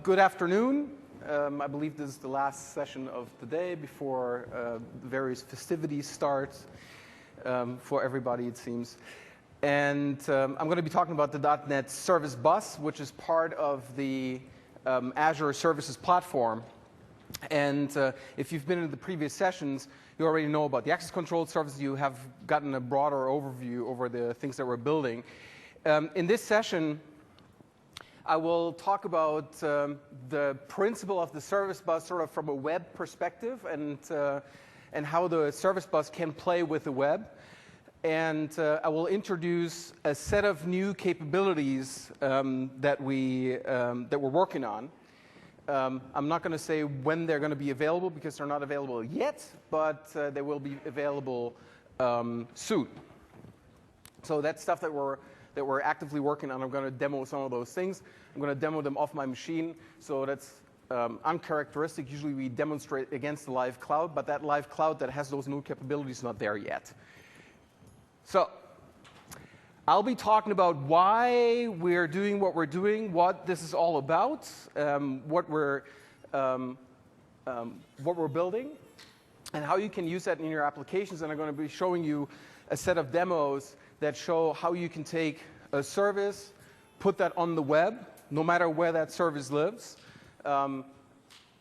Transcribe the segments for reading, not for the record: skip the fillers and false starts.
Good afternoon. I believe this is the last session of the day before the various festivities start for everybody, it seems. And I'm going to be talking about the .NET Service Bus, which is part of the Azure Services Platform. And if you've been in the previous sessions, you already know about the access control services. You have gotten a broader overview over the things that we're building. In this session, I will talk about the principle of the service bus sort of from a web perspective and how the service bus can play with the web. And I will introduce a set of new capabilities that we're working on. I'm not going to say when they're going to be available because they're not available yet, but they will be available soon. So that's stuff that we're actively working on. I'm going to demo some of those things. I'm going to demo them off my machine. So that's uncharacteristic. Usually we demonstrate against the live cloud, but that live cloud that has those new capabilities is not there yet. So I'll be talking about why we're doing what we're doing, what this is all about, what we're building, and how you can use that in your applications. And I'm going to be showing you a set of demos that show how you can take a service, put that on the web, no matter where that service lives.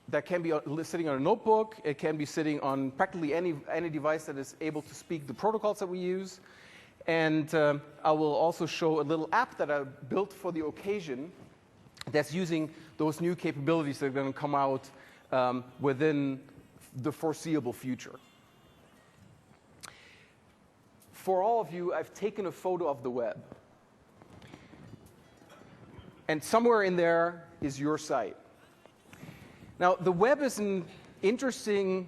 That can be sitting on a notebook. It can be sitting on practically any device that is able to speak the protocols that we use. And I will also show a little app that I built for the occasion that's using those new capabilities that are going to come out within the foreseeable future. For all of you, I've taken a photo of the web. And somewhere in there is your site. Now, the web is an interesting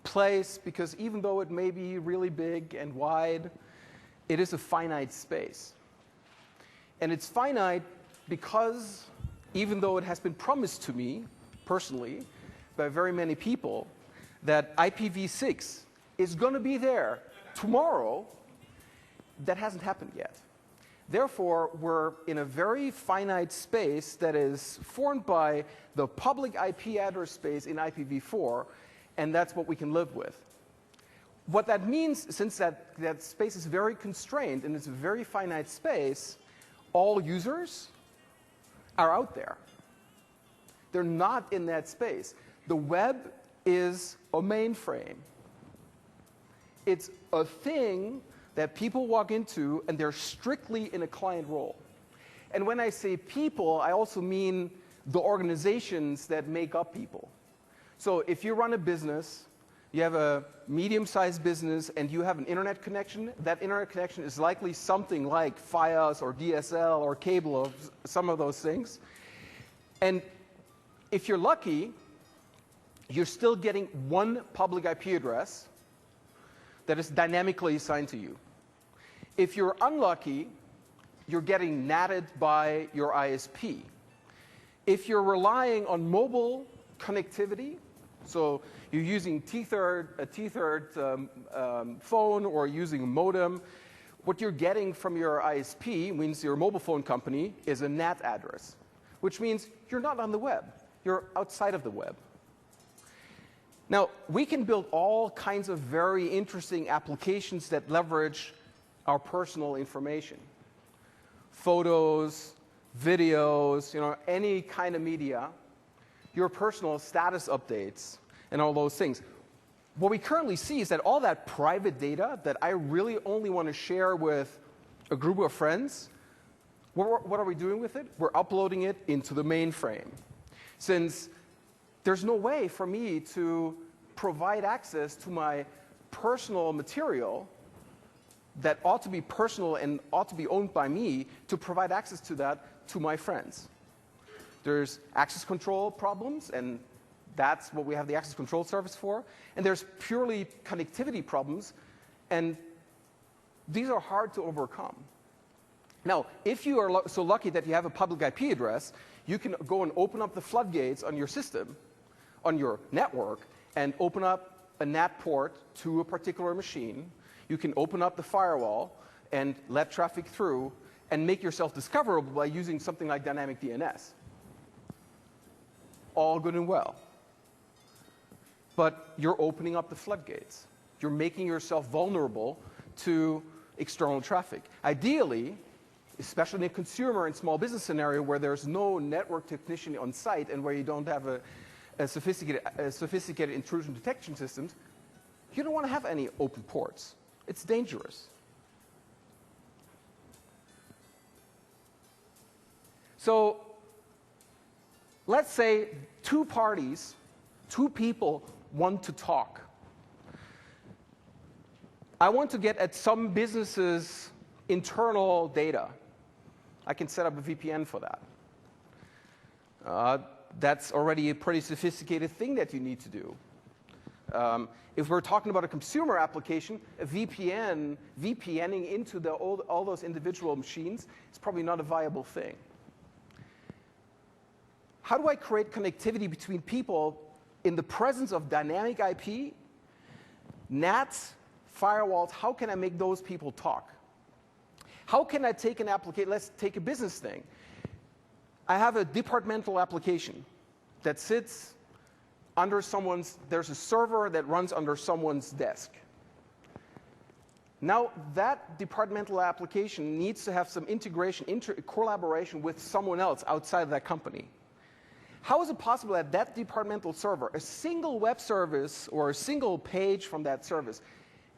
place because even though it may be really big and wide, it is a finite space. And it's finite because even though it has been promised to me, personally, by very many people, that IPv6 is going to be there tomorrow, that hasn't happened yet. Therefore, we're in a very finite space that is formed by the public IP address space in IPv4, and that's what we can live with. What that means, since that space is very constrained and it's a very finite space, all users are out there. They're not in that space. The web is a mainframe. It's a thing that people walk into, and they're strictly in a client role. And when I say people, I also mean the organizations that make up people. So if you run a business, you have a medium-sized business, and you have an internet connection, that internet connection is likely something like Fios or DSL or cable or some of those things. And if you're lucky, you're still getting one public IP address that is dynamically assigned to you. If you're unlucky, you're getting natted by your ISP. If you're relying on mobile connectivity, so you're using a tethered phone or using a modem, what you're getting from your ISP, means your mobile phone company, is a NAT address, which means you're not on the web. You're outside of the web. Now, we can build all kinds of very interesting applications that leverage our personal information. Photos, videos, any kind of media, your personal status updates, and all those things. What we currently see is that all that private data that I really only want to share with a group of friends, what are we doing with it? We're uploading it into the mainframe. Since there's no way for me to provide access to my personal material that ought to be personal and ought to be owned by me, to provide access to that to my friends. There's access control problems, and that's what we have the access control service for. And there's purely connectivity problems, and these are hard to overcome. Now, if you are so lucky that you have a public IP address, you can go and open up the floodgates on your system, on your network, and open up a NAT port to a particular machine. You can open up the firewall and let traffic through and make yourself discoverable by using something like dynamic DNS. all good and well. But you're opening up the floodgates. You're making yourself vulnerable to external traffic. Ideally, especially in a consumer and small business scenario where there's no network technician on site and where you don't have a sophisticated intrusion detection systems, you don't want to have any open ports. It's dangerous. So let's say two people want to talk. I want to get at some business's internal data. I can set up a VPN for that. That's already a pretty sophisticated thing that you need to do. If we're talking about a consumer application, a VPNing into all those individual machines is probably not a viable thing. How do I create connectivity between people in the presence of dynamic IP, NATs, firewalls? How can I make those people talk? How can I take an application? Let's take a business thing. I have a departmental application that sits under there's a server that runs under someone's desk. Now, that departmental application needs to have some integration, collaboration with someone else outside of that company. How is it possible that that departmental server, a single web service or a single page from that service,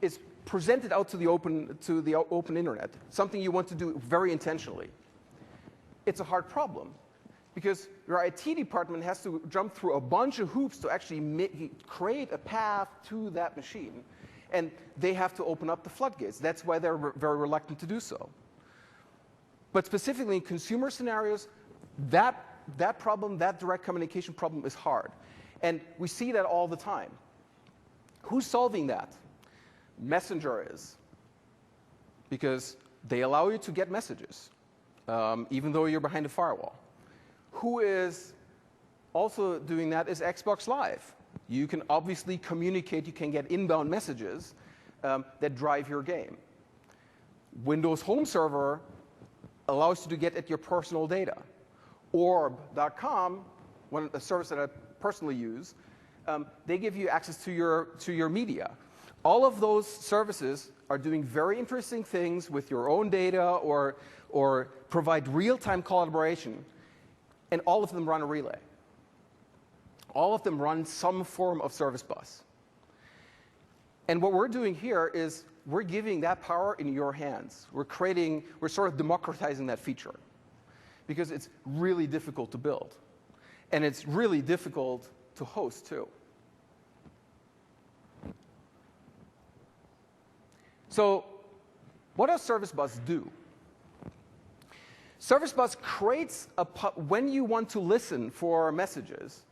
is presented out to the open internet, something you want to do very intentionally? It's a hard problem, because your IT department has to jump through a bunch of hoops to actually create a path to that machine, and they have to open up the floodgates. That's why they're very reluctant to do so. But specifically in consumer scenarios, that problem, that direct communication problem, is hard. And we see that all the time. Who's solving that? Messenger is, because they allow you to get messages, even though you're behind a firewall. Who is also doing that is Xbox Live. You can obviously communicate, you can get inbound messages that drive your game. Windows Home Server allows you to get at your personal data. Orb.com, a service that I personally use, they give you access to your media. All of those services are doing very interesting things with your own data or provide real-time collaboration, and all of them run a relay. All of them run some form of service bus. And what we're doing here is we're giving that power in your hands. We're sort of democratizing that feature, because it's really difficult to build. And it's really difficult to host, too. So what does Service Bus do? Service Bus creates when you want to listen for messages,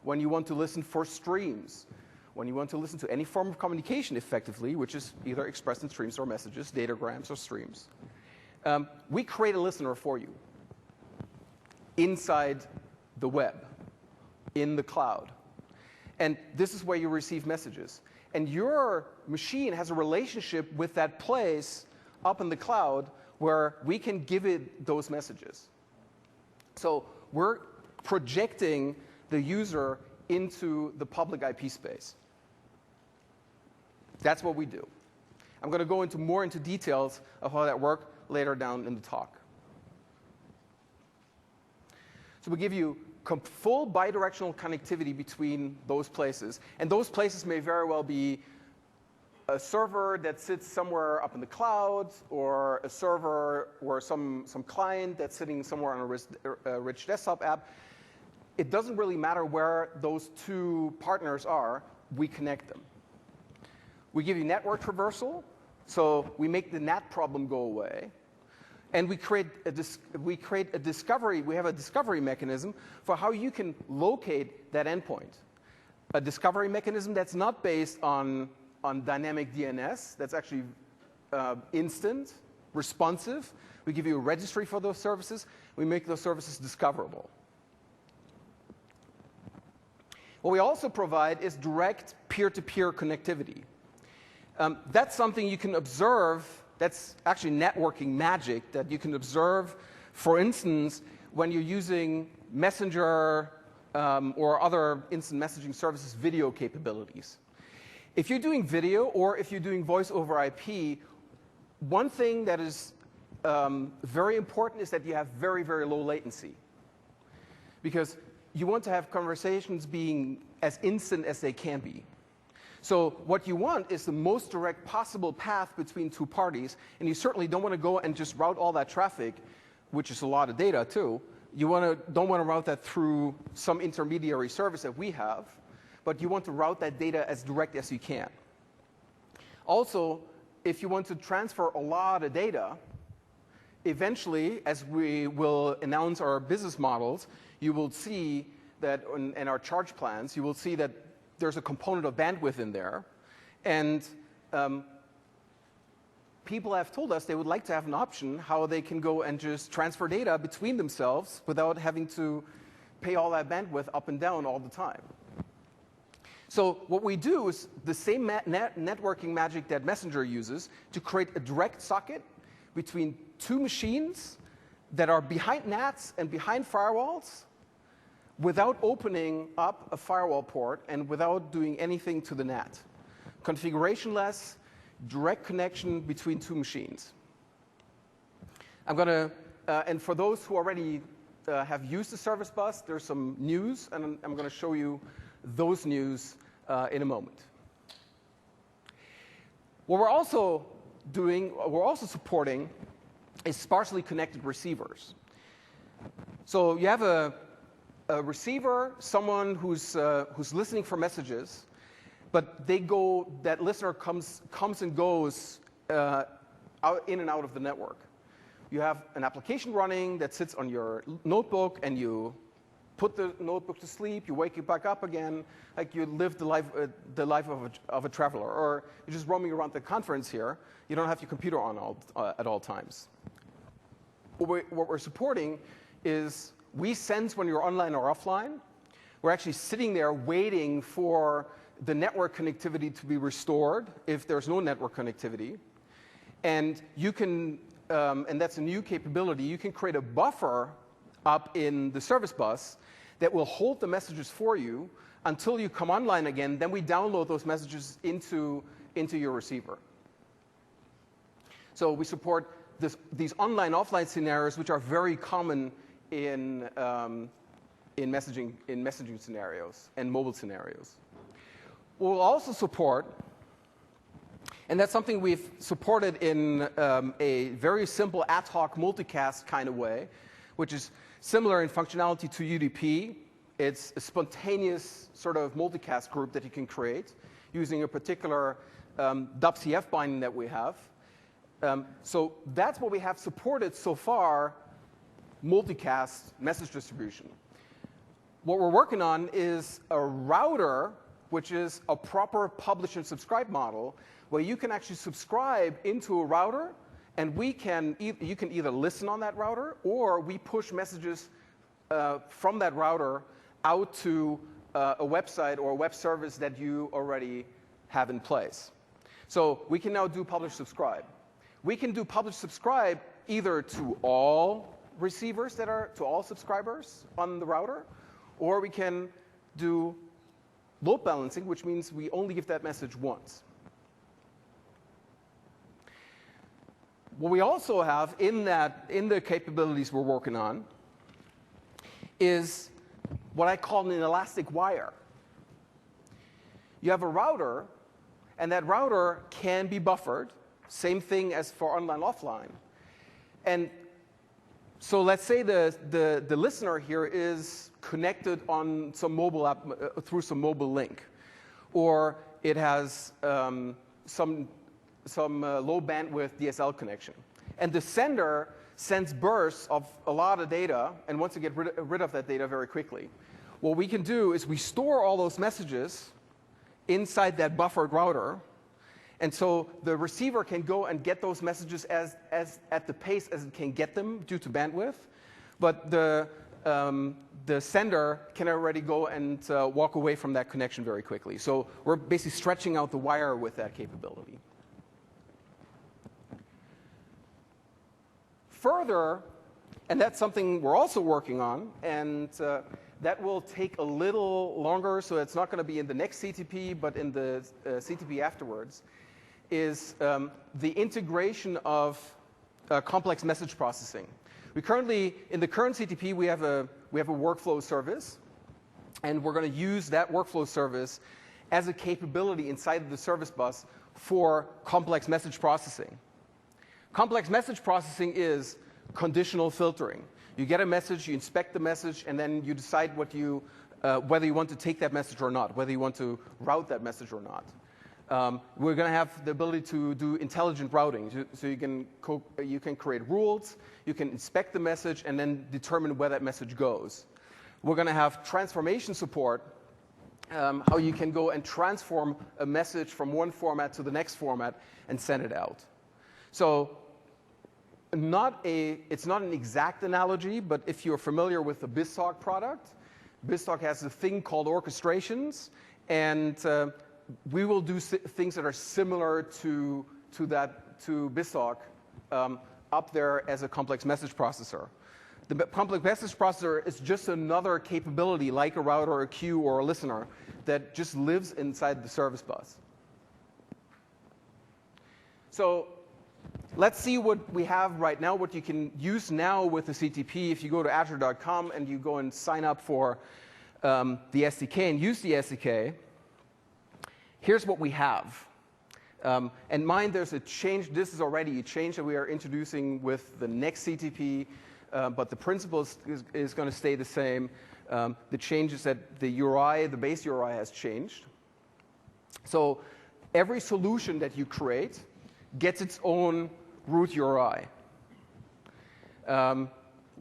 when you want to listen for streams, when you want to listen to any form of communication effectively, which is either expressed in streams or messages, datagrams or streams, we create a listener for you inside the web, in the cloud. And this is where you receive messages. And your machine has a relationship with that place up in the cloud where we can give it those messages. So we're projecting the user into the public IP space. That's what we do. I'm going to go more into details of how that works later down in the talk. So we give you full bidirectional connectivity between those places. And those places may very well be a server that sits somewhere up in the cloud, or a server or some client that's sitting somewhere on a rich desktop app. It doesn't really matter where those two partners are. We connect them. We give you network traversal, so we make the NAT problem go away. And we create a discovery. We have a discovery mechanism for how you can locate that endpoint. A discovery mechanism that's not based on dynamic DNS. That's actually instant, responsive. We give you a registry for those services. We make those services discoverable. What we also provide is direct peer-to-peer connectivity. That's something you can observe. That's actually networking magic that you can observe, for instance, when you're using Messenger or other instant messaging services video capabilities. If you're doing video or if you're doing voice over IP, one thing that is very important is that you have very, very low latency. Because you want to have conversations being as instant as they can be. So what you want is the most direct possible path between two parties, and you certainly don't want to go and just route all that traffic, which is a lot of data too. You don't want to route that through some intermediary service that we have, but you want to route that data as direct as you can. Also, if you want to transfer a lot of data, eventually, as we will announce our business models, you will see that in our charge plans, you will see that there's a component of bandwidth in there. And people have told us they would like to have an option how they can go and just transfer data between themselves without having to pay all that bandwidth up and down all the time. So what we do is the same networking magic that Messenger uses to create a direct socket between two machines that are behind NATs and behind firewalls without opening up a firewall port and without doing anything to the NAT. Configuration-less, direct connection between two machines. I'm going to, and for those who already have used the service bus, there's some news, and I'm going to show you those news in a moment. What we're also doing, we're also supporting is sparsely connected receivers. So you have a receiver, someone who's listening for messages, but that listener comes and goes in and out of the network. You have an application running that sits on your notebook, and you put the notebook to sleep, you wake it back up again, like you live the life of a traveler, or you're just roaming around the conference here. You don't have your computer on at all times. What we're supporting is we sense when you're online or offline. We're actually sitting there waiting for the network connectivity to be restored if there's no network connectivity. And you can, and that's a new capability, you can create a buffer up in the service bus that will hold the messages for you until you come online again. Then we download those messages into your receiver. So we support these online-offline scenarios, which are very common in messaging scenarios and mobile scenarios. We'll also support, and that's something we've supported in a very simple ad hoc multicast kind of way, which is similar in functionality to UDP. It's a spontaneous sort of multicast group that you can create using a particular WCF binding that we have. So that's what we have supported so far, multicast message distribution. What we're working on is a router, which is a proper publish and subscribe model, where you can actually subscribe into a router, and you can either listen on that router, or we push messages from that router out to a website or a web service that you already have in place. So we can now do publish subscribe. We can do publish subscribe either to all receivers to all subscribers on the router, or we can do load balancing, which means we only give that message once. What we also have in the capabilities we're working on is what I call an elastic wire. You have a router, and that router can be buffered. Same thing as for online offline. And so let's say the listener here is connected on some mobile app through some mobile link, or it has some low bandwidth DSL connection, and the sender sends bursts of a lot of data and wants to get rid of that data very quickly. What we can do is we store all those messages inside that buffered router. And so the receiver can go and get those messages at the pace as it can get them due to bandwidth, but the sender can already go and walk away from that connection very quickly. So we're basically stretching out the wire with that capability. Further, and that's something we're also working on, and that will take a little longer, so it's not going to be in the next CTP, but in the CTP afterwards, is the integration of complex message processing. We currently, in the current CTP, we have a workflow service, and we're going to use that workflow service as a capability inside of the service bus for complex message processing. Complex message processing is conditional filtering. You get a message, you inspect the message, and then you decide what you, whether you want to take that message or not, whether you want to route that message or not. We're going to have the ability to do intelligent routing, so you can create rules, you can inspect the message, and then determine where that message goes. We're going to have transformation support, how you can go and transform a message from one format to the next format and send it out. So it's not an exact analogy, but if you're familiar with the BizTalk product, BizTalk has a thing called orchestrations, and we will do things that are similar to BizTalk up there as a complex message processor. The complex message processor is just another capability like a router or a queue or a listener that just lives inside the service bus. So let's see what we have right now, what you can use now with the CTP. If you go to azure.com and you go and sign up for the SDK and use the SDK, here's what we have. And mind, there's a change. This is already a change that we are introducing with the next CTP, but the principle is going to stay the same. The change is that the URI, the base URI, has changed. So every solution that you create gets its own root URI.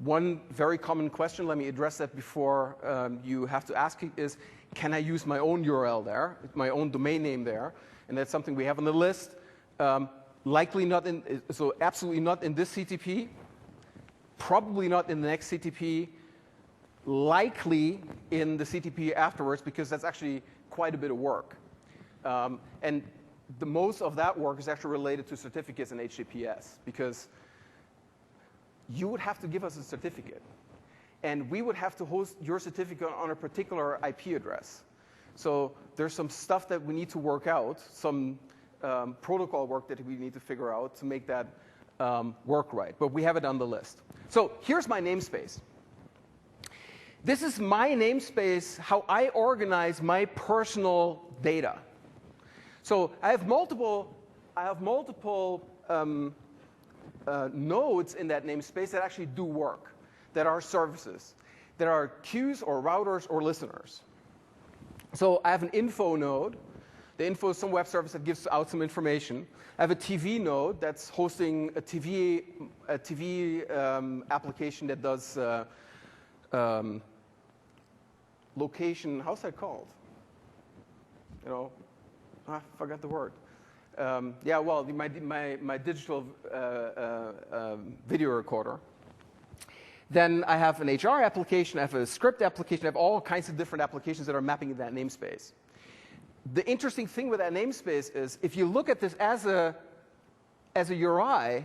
One very common question, let me address that before you have to ask it, is can I use my own URL there, my own domain name there? And that's something we have on the list. Likely not in, so absolutely not in this CTP, probably not in the next CTP, likely in the CTP afterwards, because that's actually quite a bit of work. And the most of that work is actually related to certificates and HTTPS, because you would have to give us a certificate, and we would have to host your certificate on a particular IP address. So there's some stuff that we need to work out, some protocol work that we need to figure out to make that work right. But we have it on the list. So here's my namespace. This is my namespace, how I organize my personal data. So I have multiple nodes in that namespace that actually do work, that are services, that are queues or routers or listeners. So I have an info node. The info is some web service that gives out some information. I have a TV node that's hosting a TV application that does location. How's that called? You know, I forgot the word. Yeah, well, my digital video recorder. Then I have an HR application, I have a script application, I have all kinds of different applications that are mapping in that namespace. The interesting thing with that namespace is if you look at this as a URI,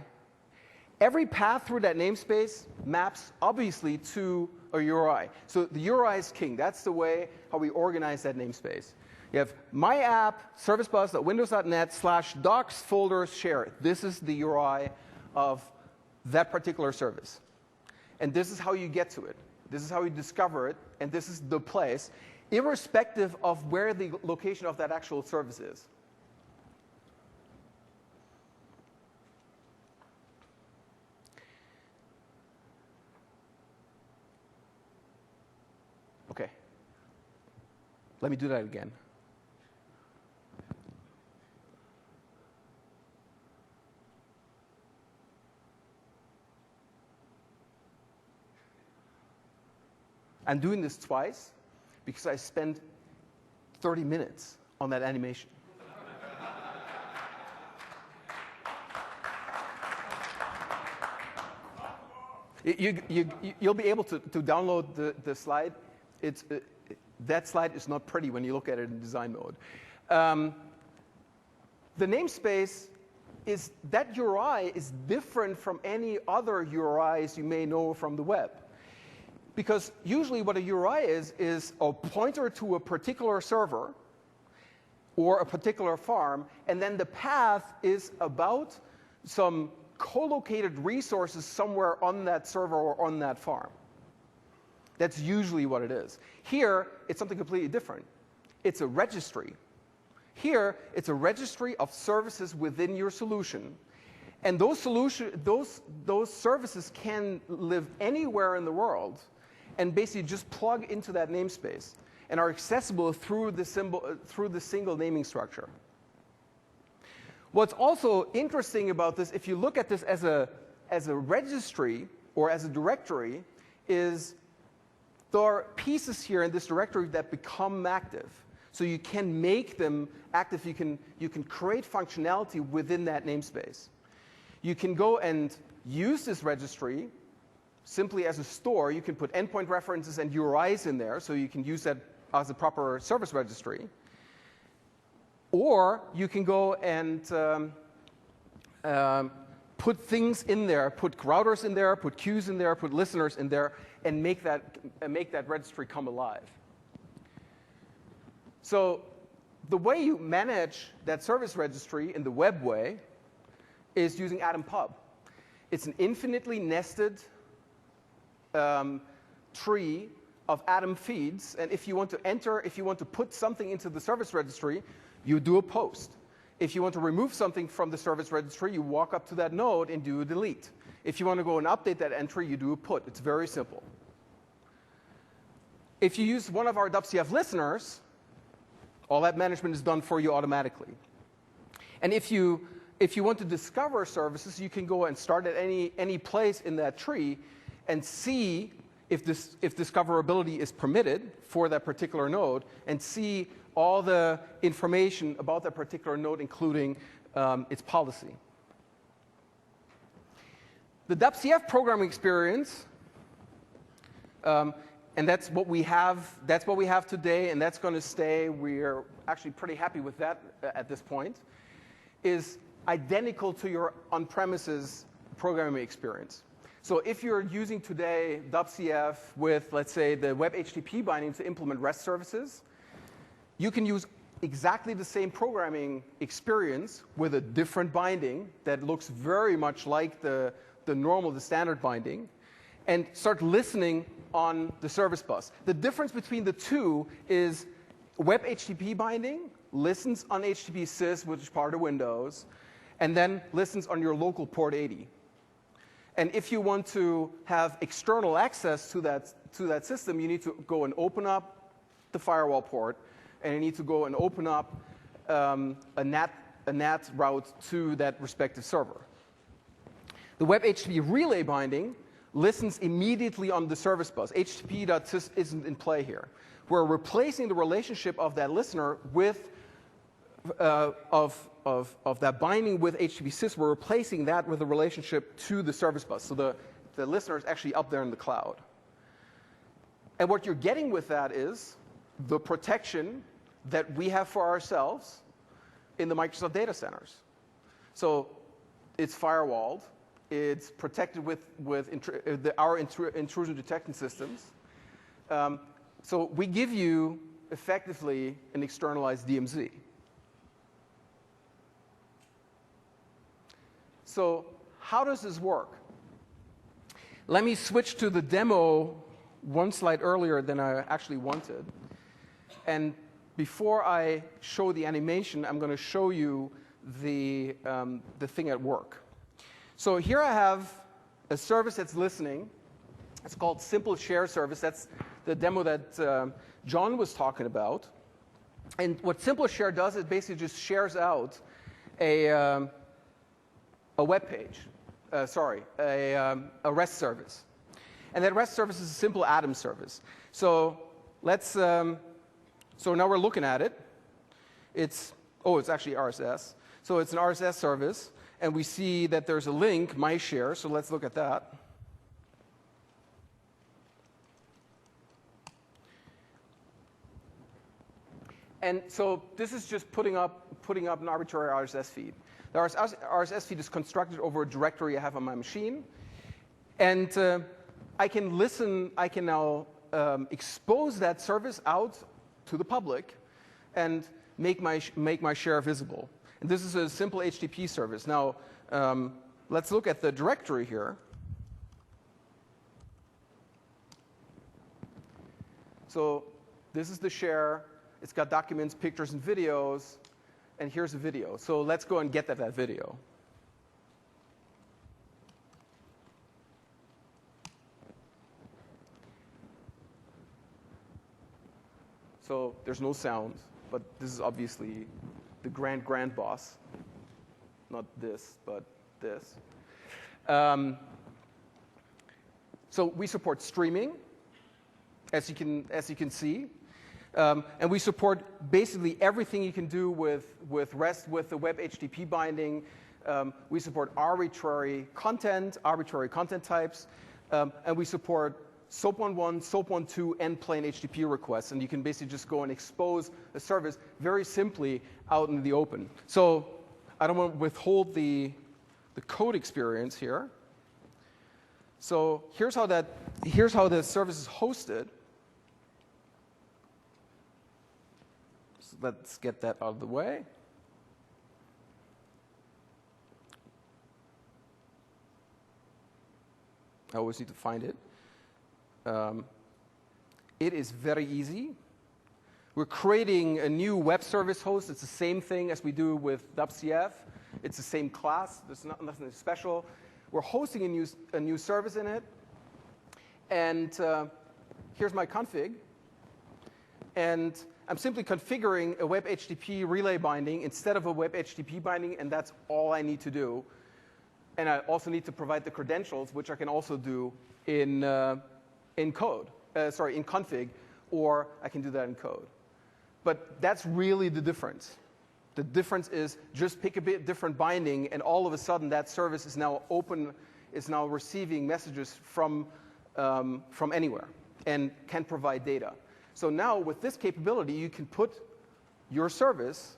every path through that namespace maps obviously to a URI. So the URI is king. That's the way how we organize that namespace. You have my app, servicebus.windows.net/docs folders share. This is the URI of that particular service. And this is how you get to it. This is how you discover it, and this is the place, irrespective of where the location of that actual service is. Okay. Let me do that again. I'm doing this twice because I spent 30 minutes on that animation. You'll be able to download the slide. That slide is not pretty when you look at it in design mode. The namespace is, that URI is different from any other URIs you may know from the web. Because usually what a URI is a pointer to a particular server or a particular farm, and then the path is about some co-located resources somewhere on that server or on that farm. That's usually what it is. Here, it's something completely different. It's a registry. Here, it's a registry of services within your solution. And those services can live anywhere in the world and basically just plug into that namespace and are accessible through the single naming structure. What's also interesting about this, if you look at this as a registry or as a directory, is there are pieces here in this directory that become active. So you can make them active. You can create functionality within that namespace. You can go and use this registry simply as a store. You can put endpoint references and URIs in there, so you can use that as a proper service registry. Or you can go and put things in there, put routers in there, put queues in there, put listeners in there, and make that registry come alive. So the way you manage that service registry in the web way is using Atom Pub. It's an infinitely nested tree of Atom feeds, and if you want to put something into the service registry, you do a post. If you want to remove something from the service registry, you walk up to that node and do a delete. If you want to go and update that entry, you do a put. It's very simple. If you use one of our WCF listeners, all that management is done for you automatically. And if you want to discover services, you can go and start at any place in that tree and see if discoverability is permitted for that particular node, and see all the information about that particular node, including its policy. The WCF programming experience, and that's what we have today, and that's going to stay. We're actually pretty happy with that at this point, is identical to your on-premises programming experience. So if you're using today WCF with, let's say, the web HTTP binding to implement REST services, you can use exactly the same programming experience with a different binding that looks very much like the standard binding, and start listening on the service bus. The difference between the two is web HTTP binding listens on HTTP sys, which is part of Windows, and then listens on your local port 80. And if you want to have external access to that system, you need to go and open up the firewall port, and you need to go and open up a NAT route to that respective server. The web HTTP relay binding listens immediately on the service bus. HTTP.sys isn't in play here. We're replacing the relationship of that listener with of that binding with HTTP sys. We're replacing that with a relationship to the service bus. So the listener is actually up there in the cloud. And what you're getting with that is the protection that we have for ourselves in the Microsoft data centers. So it's firewalled. It's protected with our intrusion detection systems. So we give you, effectively, an externalized DMZ. So how does this work? Let me switch to the demo one slide earlier than I actually wanted. And before I show the animation, I'm going to show you the thing at work. So here I have a service that's listening. It's called Simple Share Service. That's the demo that John was talking about. And what Simple Share does is basically just shares out a web page, a REST service. And that REST service is a simple Atom service. So let's, so now we're looking at it. It's actually RSS. So it's an RSS service. And we see that there's a link, my share, so let's look at that. And so this is just putting up an arbitrary RSS feed. The RSS feed is constructed over a directory I have on my machine. And I can listen, I can now expose that service out to the public and make my share visible. And this is a simple HTTP service. Now, let's look at the directory here. So this is the share. It's got documents, pictures, and videos. And here's a video. So let's go and get that video. So there's no sound, but this is obviously the grand boss. Not this, but this. So we support streaming, as you can see. And we support basically everything you can do with REST, with the web HTTP binding. We support arbitrary content types. And we support SOAP 1.1, SOAP 1.2, and plain HTTP requests. And you can basically just go and expose a service very simply out in the open. So I don't want to withhold the code experience here. So here's how the service is hosted. So let's get that out of the way. I always need to find it. It is very easy. We're creating a new web service host. It's the same thing as we do with WCF. It's the same class. There's nothing special. We're hosting a new service in it. And here's my config. And I'm simply configuring a web HTTP relay binding instead of a web HTTP binding, and that's all I need to do. And I also need to provide the credentials, which I can also do in code, in config, or I can do that in code. But that's really the difference. The difference is just pick a bit different binding, and all of a sudden that service is now open, is now receiving messages from anywhere, and can provide data. So now with this capability, you can put your service,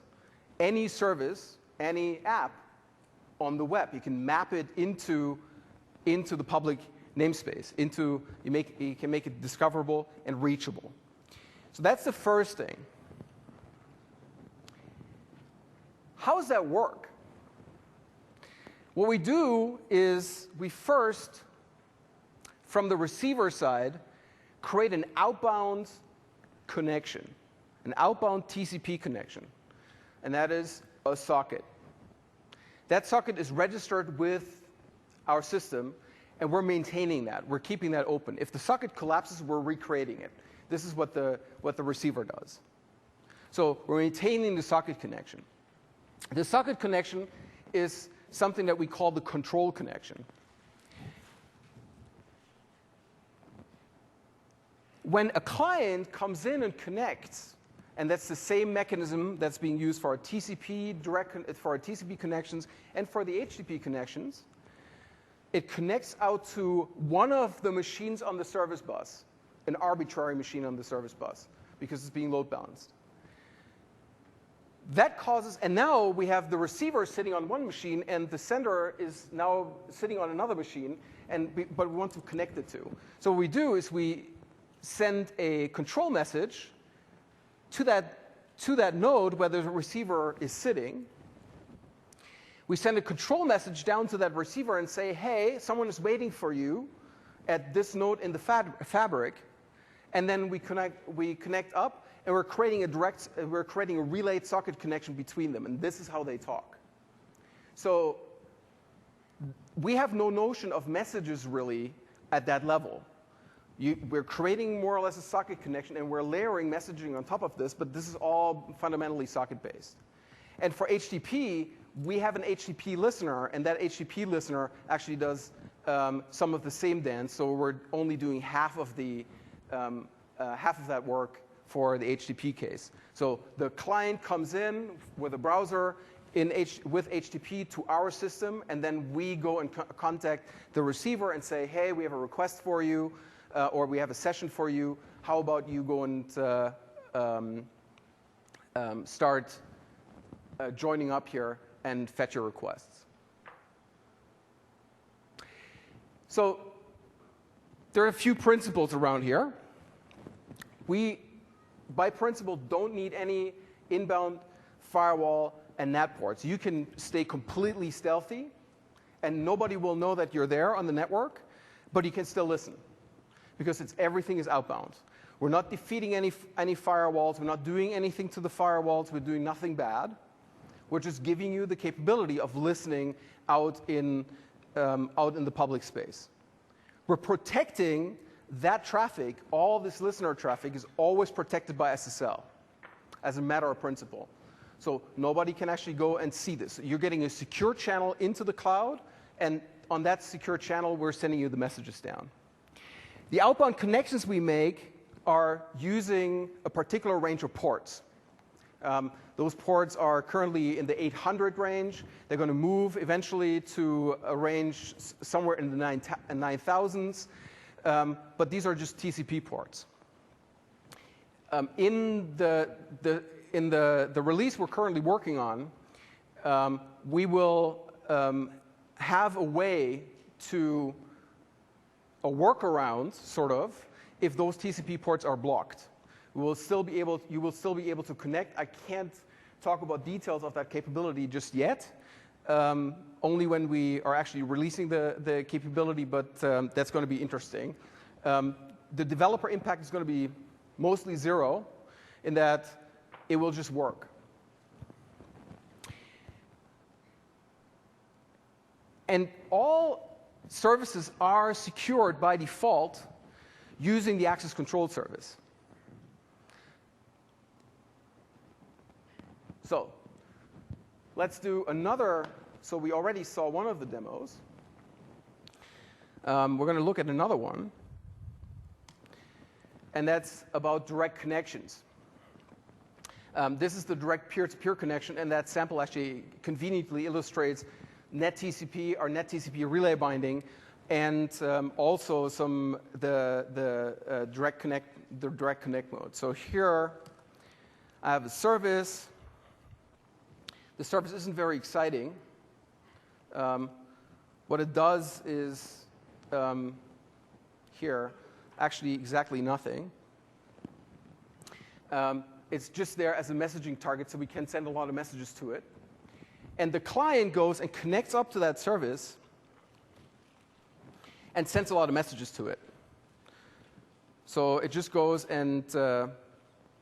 any app, on the web. You can map it into the public namespace. You can make it discoverable and reachable. So that's the first thing. How does that work? What we do is we first, from the receiver side, create an outbound connection, an outbound TCP connection, and that is a socket. That socket is registered with our system, and we're maintaining that. We're keeping that open. If the socket collapses, we're recreating it. This is what the receiver does. So we're maintaining the socket connection. The socket connection is something that we call the control connection. When a client comes in and connects, and that's the same mechanism that's being used for our TCP connections and for the HTTP connections, it connects out to one of the machines on the service bus, an arbitrary machine on the service bus, because it's being load balanced. That causes, and now we have the receiver sitting on one machine, and the sender is now sitting on another machine, but we want to connect the two. So what we do is we send a control message to that node where the receiver is sitting. We send a control message down to that receiver and say, hey, someone is waiting for you at this node in the fabric. And then we connect up, and we're creating a relayed socket connection between them. And this is how they talk. So we have no notion of messages really at that level. We're creating more or less a socket connection, and we're layering messaging on top of this, but this is all fundamentally socket-based. And for HTTP, we have an HTTP listener, and that HTTP listener actually does some of the same dance, so we're only doing half of that work for the HTTP case. So the client comes in with a browser with HTTP to our system, and then we go and contact the receiver and say, hey, we have a request for you, or we have a session for you. How about you go and start joining up here and fetch your requests. So there are a few principles around here. We, by principle, don't need any inbound firewall and NAT ports. You can stay completely stealthy, and nobody will know that you're there on the network, but you can still listen, because everything is outbound. We're not defeating any firewalls. We're not doing anything to the firewalls. We're doing nothing bad. We're just giving you the capability of listening out in the public space. We're protecting that traffic. All this listener traffic is always protected by SSL as a matter of principle. So nobody can actually go and see this. You're getting a secure channel into the cloud, and on that secure channel, we're sending you the messages down. The outbound connections we make are using a particular range of ports. Those ports are currently in the 800 range. They're going to move eventually to a range somewhere in the 9,000s. But these are just TCP ports. In the release we're currently working on, we will have a way to a workaround, sort of, if those TCP ports are blocked. You will still be able to connect. I can't talk about details of that capability just yet, only when we are actually releasing the capability, but that's going to be interesting. The developer impact is going to be mostly zero, in that it will just work. And all services are secured by default using the access control service. So let's do another. So we already saw one of the demos. We're going to look at another one. And that's about direct connections. This is the direct peer-to-peer connection, and that sample actually conveniently illustrates NetTCP or NetTCP relay binding, and also the direct connect mode. So here I have a service. The service isn't very exciting. What it does is here actually exactly nothing. It's just there as a messaging target, so we can send a lot of messages to it. And the client goes and connects up to that service and sends a lot of messages to it. So it just goes and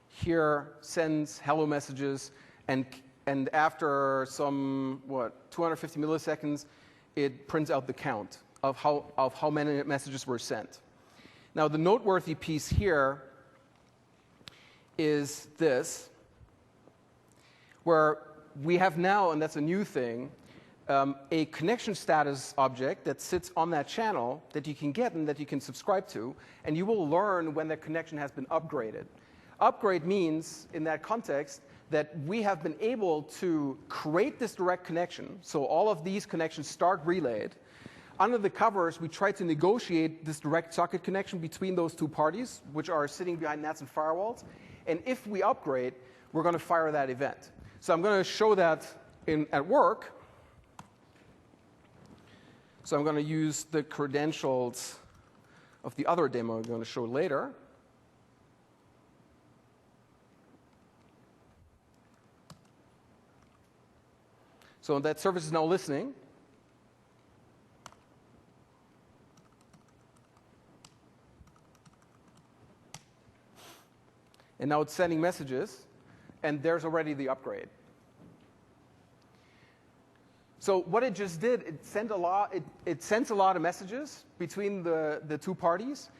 here sends hello messages, and after some 250 milliseconds, it prints out the count of how many messages were sent. Now the noteworthy piece here is this, where we have now, and that's a new thing, a connection status object that sits on that channel that you can get and that you can subscribe to, and you will learn when that connection has been upgraded. Upgrade means, in that context, that we have been able to create this direct connection, so all of these connections start relayed. Under the covers, we try to negotiate this direct socket connection between those two parties, which are sitting behind NATs and firewalls. And if we upgrade, we're going to fire that event. So I'm going to show that at work. So I'm going to use the credentials of the other demo I'm going to show later. So that service is now listening. And now it's sending messages, and there's already the upgrade. So what it just did, it sends a lot of messages between the two parties,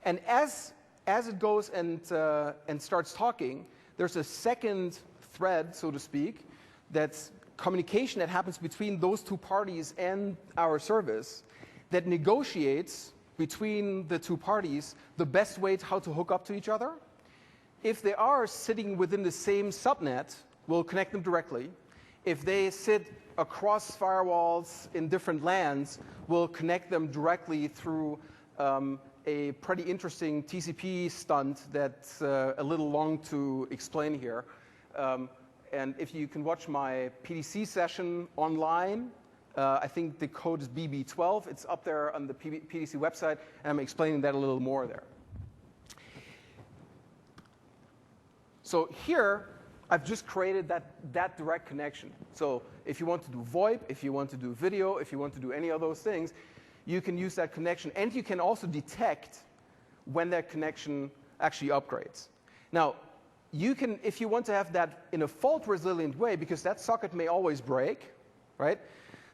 and as it goes and starts talking, there's a second thread, so to speak, that's communication that happens between those two parties and our service that negotiates between the two parties the best way how to hook up to each other. If they are sitting within the same subnet, we'll connect them directly. If they sit across firewalls in different LANs, we'll connect them directly through a pretty interesting TCP stunt that's a little long to explain here. And if you can watch my PDC session online, I think the code is BB12. It's up there on the PDC website, and I'm explaining that a little more there. So here, I've just created that direct connection. So if you want to do VoIP, if you want to do video, if you want to do any of those things, you can use that connection. And you can also detect when that connection actually upgrades. Now, you can, if you want to have that in a fault-resilient way, because that socket may always break, right?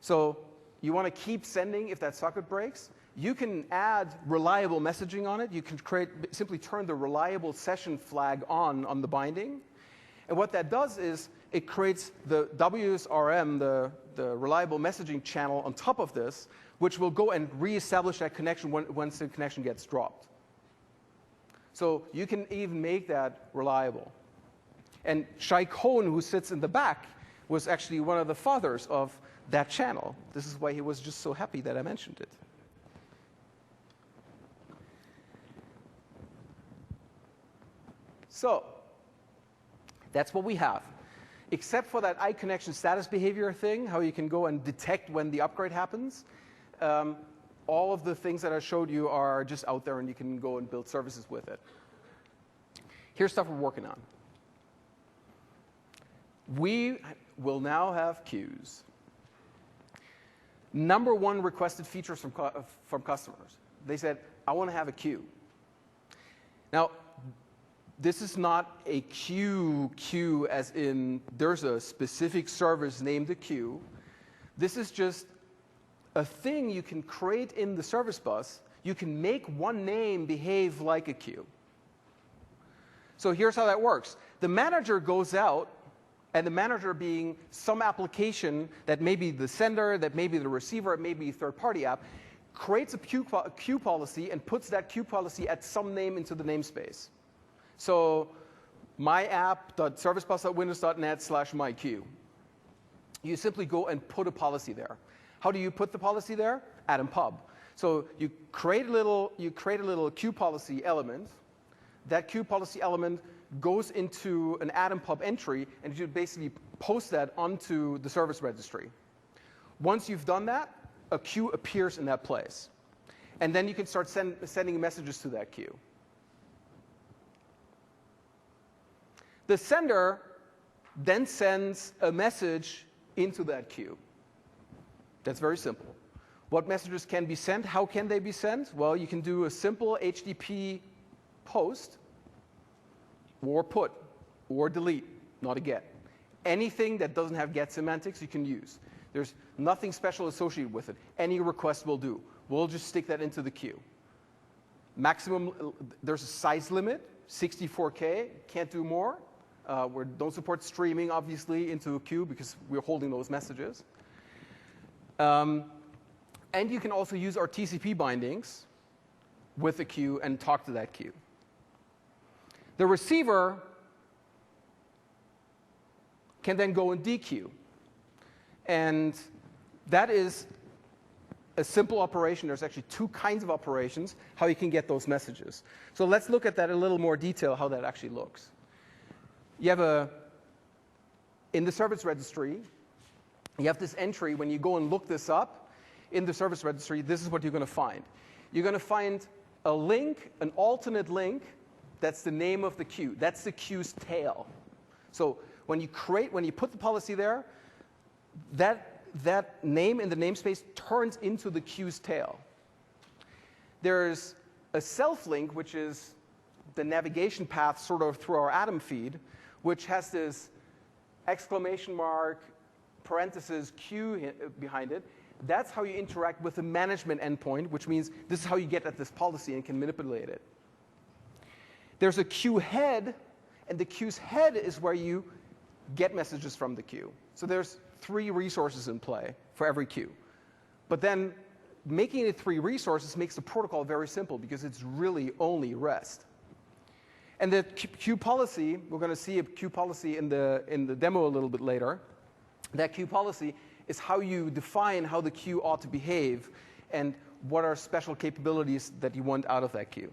So you want to keep sending if that socket breaks. You can add reliable messaging on it. You can simply turn the reliable session flag on the binding. And what that does is it creates the WSRM, the reliable messaging channel on top of this, which will go and reestablish that connection once the connection gets dropped. So you can even make that reliable. And Shai Cohen, who sits in the back, was actually one of the fathers of that channel. This is why he was just so happy that I mentioned it. So that's what we have. Except for that iConnection status behavior thing, how you can go and detect when the upgrade happens, all of the things that I showed you are just out there, and you can go and build services with it. Here's stuff we're working on. We will now have queues. Number one requested features from customers. They said, I want to have a queue. Now, this is not a queue as in there's a specific service named a queue. This is just a thing you can create in the service bus. You can make one name behave like a queue. So here's how that works. The manager goes out, and the manager being some application that may be the sender, that may be the receiver, it may be a third-party app, creates a queue policy and puts that queue policy at some name into the namespace. So myapp.servicebus.windows.net/myqueue. You simply go and put a policy there. How do you put the policy there? Atom pub. So you create a little queue policy element. That queue policy element goes into an Atom pub entry, and you basically post that onto the service registry. Once you've done that, a queue appears in that place. And then you can start sending messages to that queue. The sender then sends a message into that queue. That's very simple. What messages can be sent? How can they be sent? Well, you can do a simple HTTP post, or put, or delete, not a get. Anything that doesn't have get semantics, you can use. There's nothing special associated with it. Any request will do. We'll just stick that into the queue. Maximum, there's a size limit, 64K, can't do more. We don't support streaming, obviously, into a queue because we're holding those messages. And you can also use our TCP bindings with a queue and talk to that queue. The receiver can then go and dequeue. And that is a simple operation. There's actually two kinds of operations, how you can get those messages. So let's look at that in a little more detail, how that actually looks. You have in the service registry, you have this entry. When you go and look this up in the service registry, this is what you're going to find. You're going to find a link, an alternate link, that's the name of the queue. That's the queue's tail. So when you put the policy there, that name in the namespace turns into the queue's tail. There's a self link, which is the navigation path sort of through our Atom feed, which has this exclamation mark, parenthesis, queue behind it. That's how you interact with the management endpoint, which means this is how you get at this policy and can manipulate it. There's a queue head, and the queue's head is where you get messages from the queue. So there's 3 resources in play for every queue. But then making it 3 resources makes the protocol very simple because it's really only REST. And the queue policy, we're going to see a queue policy in the demo a little bit later. That queue policy is how you define how the queue ought to behave and what are special capabilities that you want out of that queue.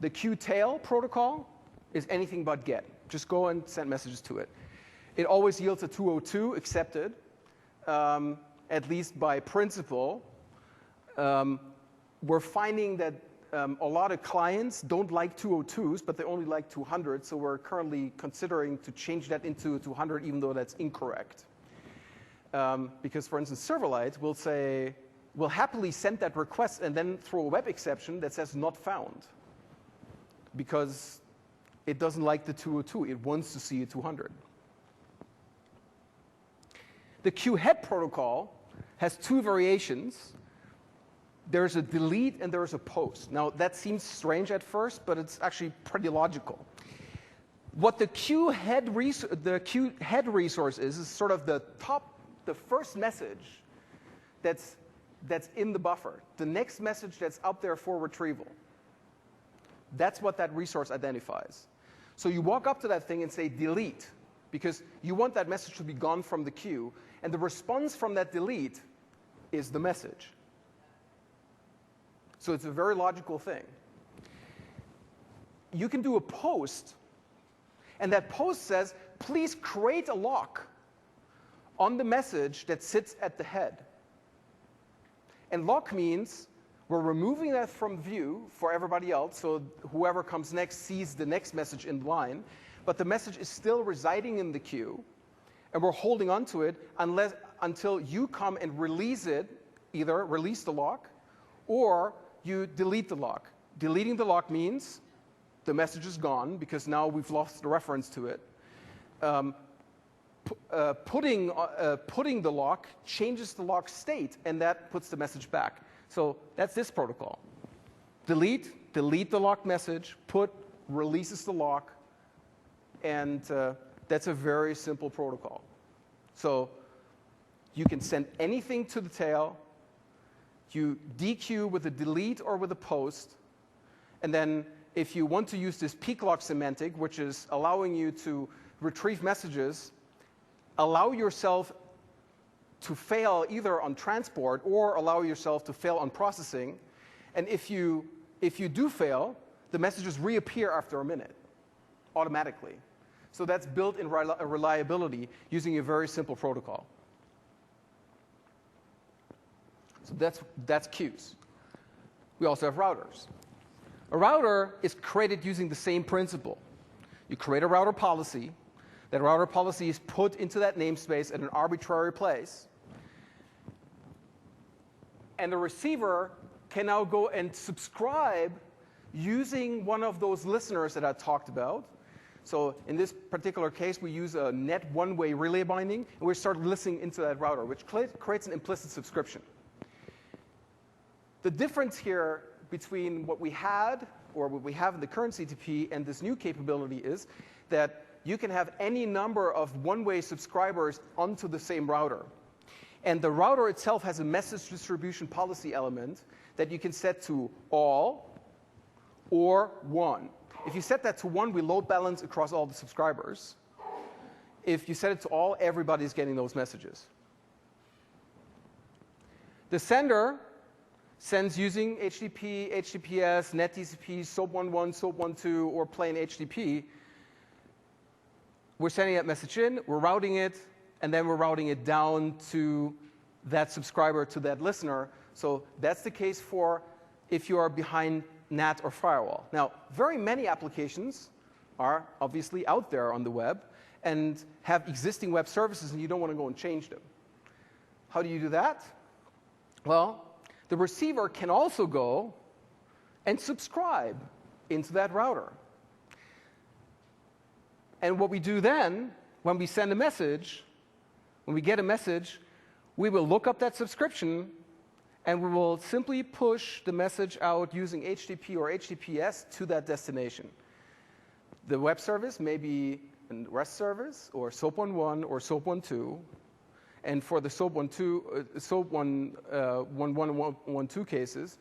The queue tail protocol is anything but get. Just go and send messages to it. It always yields a 202 accepted, at least by principle. We're finding that a lot of clients don't like 202s, but they only like 200, so we're currently considering to change that into a 200, even though that's incorrect. Because, for instance, Silverlight will say, will happily send that request and then throw a web exception that says not found, because it doesn't like the 202. It wants to see a 200. The queue-head protocol has two variations. There's a delete and there's a post. Now, that seems strange at first, but it's actually pretty logical. What the queue-head resource is sort of the first message that's in the buffer, the next message that's out there for retrieval. That's what that resource identifies. So you walk up to that thing and say delete, because you want that message to be gone from the queue, and the response from that delete is the message. So it's a very logical thing. You can do a post, and that post says, please create a lock on the message that sits at the head. And lock means we're removing that from view for everybody else, so whoever comes next sees the next message in line, but the message is still residing in the queue, and we're holding on to it until you come and release it, either release the lock or you delete the lock. Deleting the lock means the message is gone because now we've lost the reference to it. Putting the lock changes the lock state, and that puts the message back. So that's this protocol. Delete the lock message, put releases the lock, and that's a very simple protocol. So you can send anything to the tail, you dequeue with a delete or with a post, and then if you want to use this peak lock semantic, which is allowing you to retrieve messages, allow yourself to fail either on transport or allow yourself to fail on processing. And if you do fail, the messages reappear after a minute automatically. So that's built-in reliability using a very simple protocol. So that's queues. We also have routers. A router is created using the same principle. You create a router policy. That router policy is put into that namespace at an arbitrary place. And the receiver can now go and subscribe using one of those listeners that I talked about. So in this particular case, we use a net one-way relay binding, and we start listening into that router, which creates an implicit subscription. The difference here between what we had, or what we have in the current CTP, and this new capability is that you can have any number of one-way subscribers onto the same router. And the router itself has a message distribution policy element that you can set to all or 1. If you set that to 1, we load balance across all the subscribers. If you set it to all, everybody's getting those messages. The sender sends using HTTP, HTTPS, NetTCP, SOAP11, SOAP12, or plain HTTP. We're sending that message in, we're routing it, and then we're routing it down to that subscriber, to that listener. So that's the case for if you are behind NAT or firewall. Now, very many applications are obviously out there on the web and have existing web services, and you don't want to go and change them. How do you do that? Well, the receiver can also go and subscribe into that router. And what we do then, when we send a message, when we get a message, we will look up that subscription, and we will simply push the message out using HTTP or HTTPS to that destination. The web service may be a REST service, or SOAP11 or SOAP12. And for the SOAP1112 cases,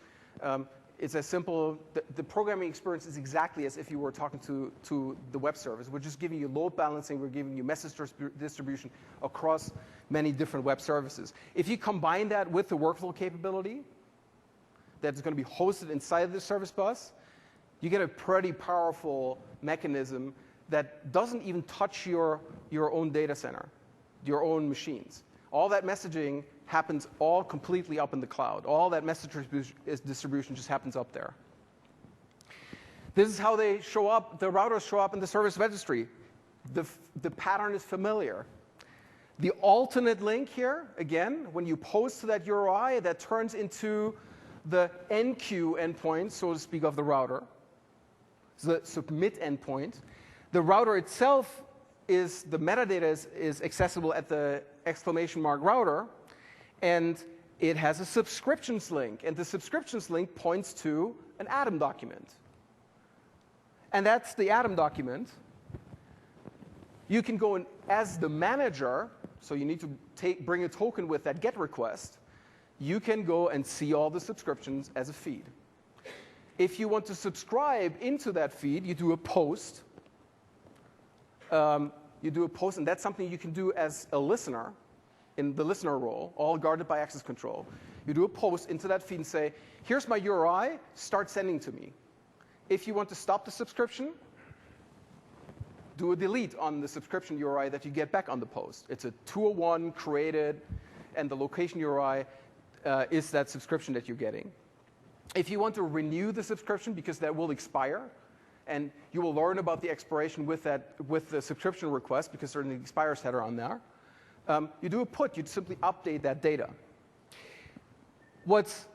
it's as simple, the programming experience is exactly as if you were talking to the web service. We're just giving you load balancing, we're giving you message distribution across many different web services. If you combine that with the workflow capability that's going to be hosted inside of the service bus, you get a pretty powerful mechanism that doesn't even touch your own data center, your own machines. All that messaging happens all completely up in the cloud. All that message distribution just happens up there. This is how they show up, the routers show up in the service registry. The pattern is familiar. The alternate link here, again, when you post to that URI, that turns into the enqueue endpoint, so to speak, of the router. The submit endpoint. The router itself is, the metadata is accessible at the exclamation mark router, and it has a subscriptions link. And the subscriptions link points to an Atom document. And that's the Atom document. You can go in as the manager, so you need to bring a token with that GET request. You can go and see all the subscriptions as a feed. If you want to subscribe into that feed, you do a post. And that's something you can do as a listener, in the listener role, all guarded by access control. You do a post into that feed and say, here's my URI, start sending to me. If you want to stop the subscription, do a delete on the subscription URI that you get back on the post. It's a 201 created, and the location URI is that subscription that you're getting. If you want to renew the subscription, because that will expire, and you will learn about the expiration with the subscription request, because there's an expires header on there, you do a put. You simply update that data. What's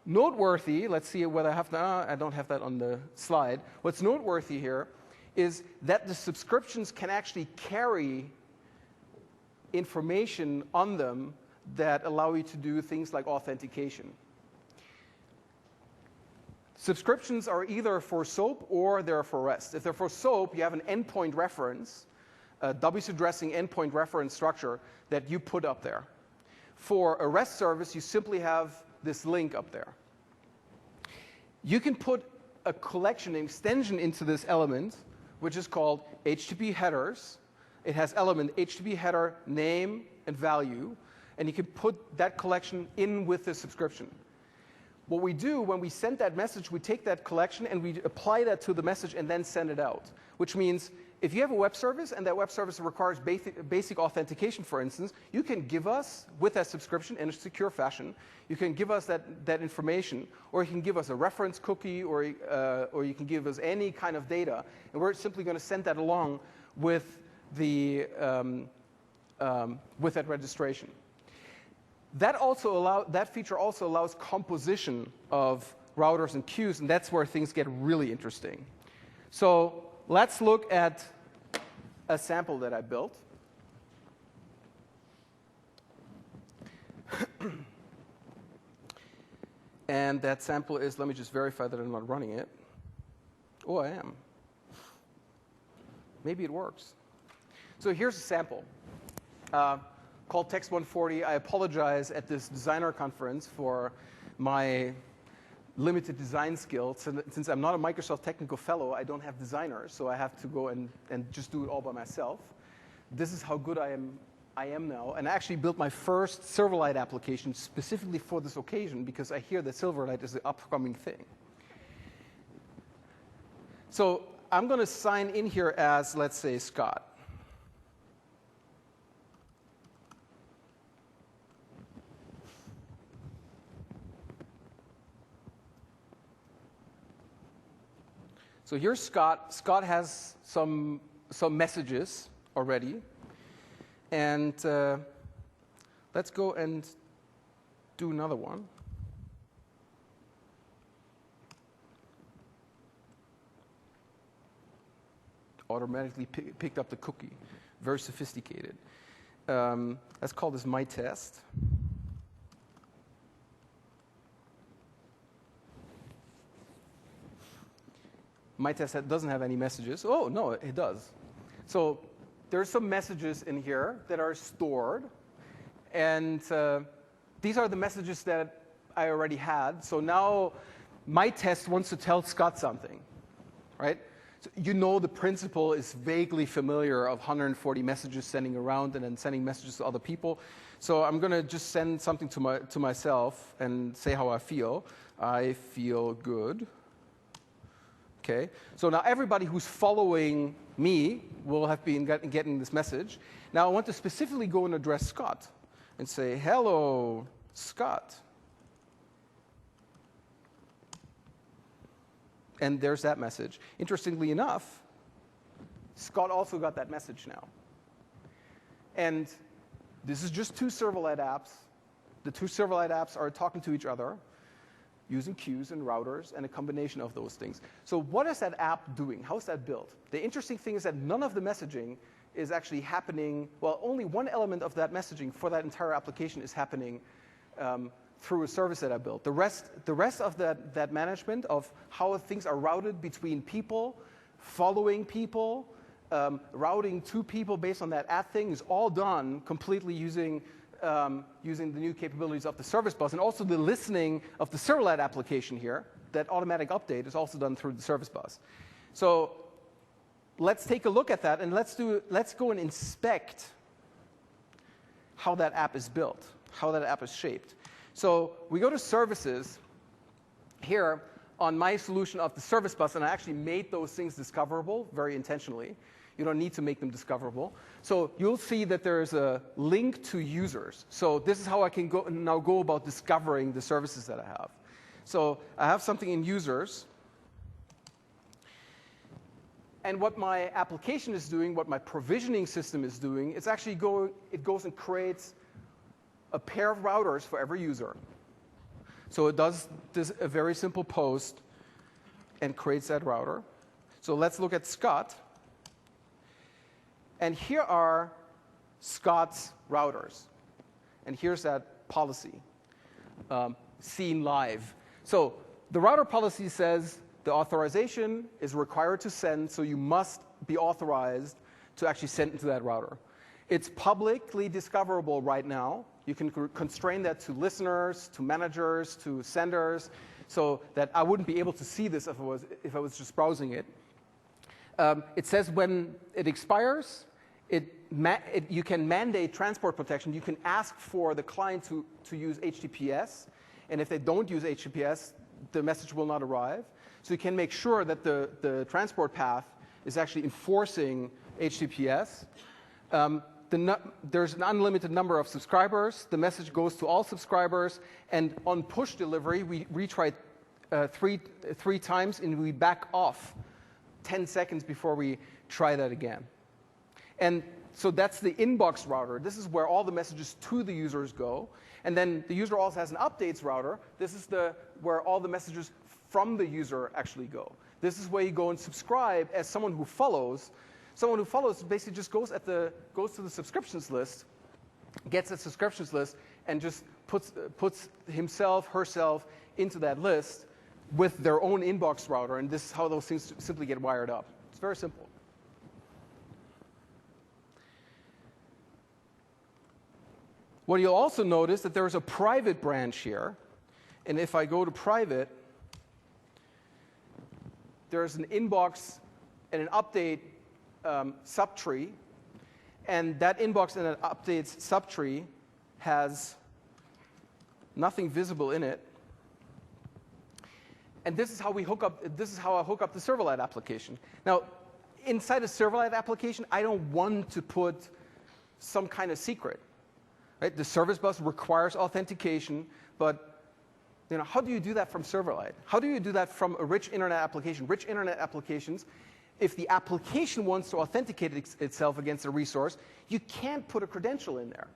noteworthy, let's see whether I have that. I don't have that on the slide. What's noteworthy here is that the subscriptions can actually carry information on them that allow you to do things like authentication. Subscriptions are either for SOAP or they're for REST. If they're for SOAP, you have an endpoint reference, a WSO addressing endpoint reference structure that you put up there. For a REST service, you simply have this link up there. You can put a collection, an extension into this element, which is called HTTP headers. It has element HTTP header name and value, and you can put that collection in with the subscription. What we do when we send that message, we take that collection and we apply that to the message and then send it out, which means if you have a web service and that web service requires basic authentication, for instance, you can give us, with that subscription in a secure fashion, you can give us that information, or you can give us a reference cookie, or you can give us any kind of data, and we're simply going to send that along with that registration. That feature also allows composition of routers and queues, and that's where things get really interesting. So let's look at a sample that I built. And that sample is, let me just verify that I'm not running it. Oh, I am. Maybe it works. So here's a sample called Text 140. I apologize at this designer conference for my limited design skills. Since I'm not a Microsoft Technical Fellow, I don't have designers, so I have to go and just do it all by myself. This is how good I am now. And I actually built my first Silverlight application specifically for this occasion, because I hear that Silverlight is the upcoming thing. So I'm going to sign in here as, let's say, Scott. So here's Scott. Scott has some messages already. And let's go and do another one. Automatically picked up the cookie. Very sophisticated. Let's call this my test. My test doesn't have any messages. Oh, no, it does. So there's some messages in here that are stored. And these are the messages that I already had. So now my test wants to tell Scott something, right? So you know the principle is vaguely familiar of 140 messages sending around and then sending messages to other people. So I'm going to just send something to myself and say how I feel. I feel good. Okay? So now everybody who's following me will have been getting this message. Now I want to specifically go and address Scott and say, hello, Scott. And there's that message. Interestingly enough, Scott also got that message now. And this is just 2 serverless apps. The 2 serverless apps are talking to each other using queues and routers and a combination of those things. So what is that app doing? How is that built? The interesting thing is that none of the messaging is actually happening, well, only one element of that messaging for that entire application is happening through a service that I built. The rest of that management of how things are routed between people, following people, routing to people based on that app thing is all done completely using the new capabilities of the service bus, and also the listening of the serverless application here. That automatic update is also done through the service bus. So let's take a look at that, and let's go and inspect how that app is built, how that app is shaped. So we go to services here on my solution of the service bus, and I actually made those things discoverable very intentionally. You don't need to make them discoverable. So you'll see that there's a link to users. So this is how I can now go about discovering the services that I have. So I have something in users. And what my application is doing, what my provisioning system is doing, it's actually it goes and creates a pair of routers for every user. So it does a very simple post and creates that router. So let's look at Scott. And here are Scott's routers. And here's that policy, seen live. So the router policy says the authorization is required to send, so you must be authorized to actually send into that router. It's publicly discoverable right now. You can constrain that to listeners, to managers, to senders, so that I wouldn't be able to see this if I was just browsing it. It says when it expires, you can mandate transport protection. You can ask for the client to use HTTPS, and if they don't use HTTPS, the message will not arrive. So you can make sure that the transport path is actually enforcing HTTPS. There's an unlimited number of subscribers. The message goes to all subscribers, and on push delivery, we retry three times, and we back off 10 seconds before we try that again. And so that's the inbox router. This is where all the messages to the users go. And then the user also has an updates router. This is where all the messages from the user actually go. This is where you go and subscribe as someone who follows. Someone who follows basically just goes to the subscriptions list, gets a subscriptions list, and just puts himself, herself into that list with their own inbox router. And this is how those things simply get wired up. It's very simple. What you'll also notice that there's a private branch here. And if I go to private, there's an inbox and an update subtree. And that inbox and an updates subtree has nothing visible in it. And this is how I hook up the serverless application. Now, inside a serverless application, I don't want to put some kind of secret. Right? The service bus requires authentication, but how do you do that from serverless? How do you do that from a rich internet application? Rich internet applications, if the application wants to authenticate itself against a resource, you can't put a credential in there.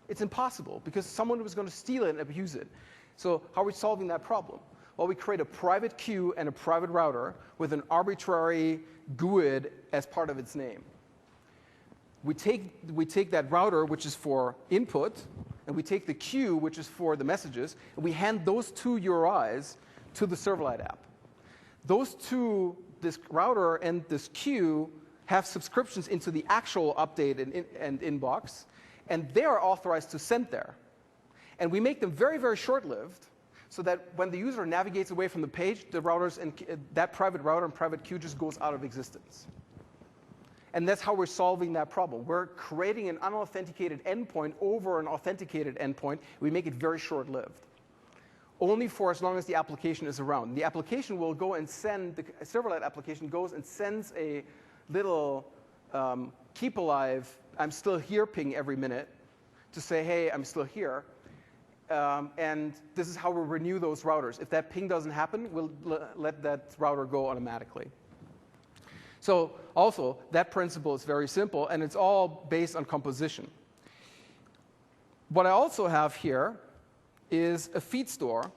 It's impossible, because someone was going to steal it and abuse it. So how are we solving that problem? Well, we create a private queue and a private router with an arbitrary GUID as part of its name. We take that router, which is for input, and we take the queue, which is for the messages, and we hand those two URIs to the serverless app. Those two, this router and this queue, have subscriptions into the actual update and inbox, and they are authorized to send there. And we make them very, very short-lived, so that when the user navigates away from the page, the routers and that private router and private queue just goes out of existence. And that's how we're solving that problem. We're creating an unauthenticated endpoint over an authenticated endpoint. We make it very short-lived. only for as long as the application is around. The application will go and send, the serverless application goes and sends a little keep alive, I'm still here ping every minute to say, hey, I'm still here. And this is how we'll renew those routers. If that ping doesn't happen, we'll let that router go automatically. So also, that principle is very simple, and it's all based on composition. What I also have here is a feed store.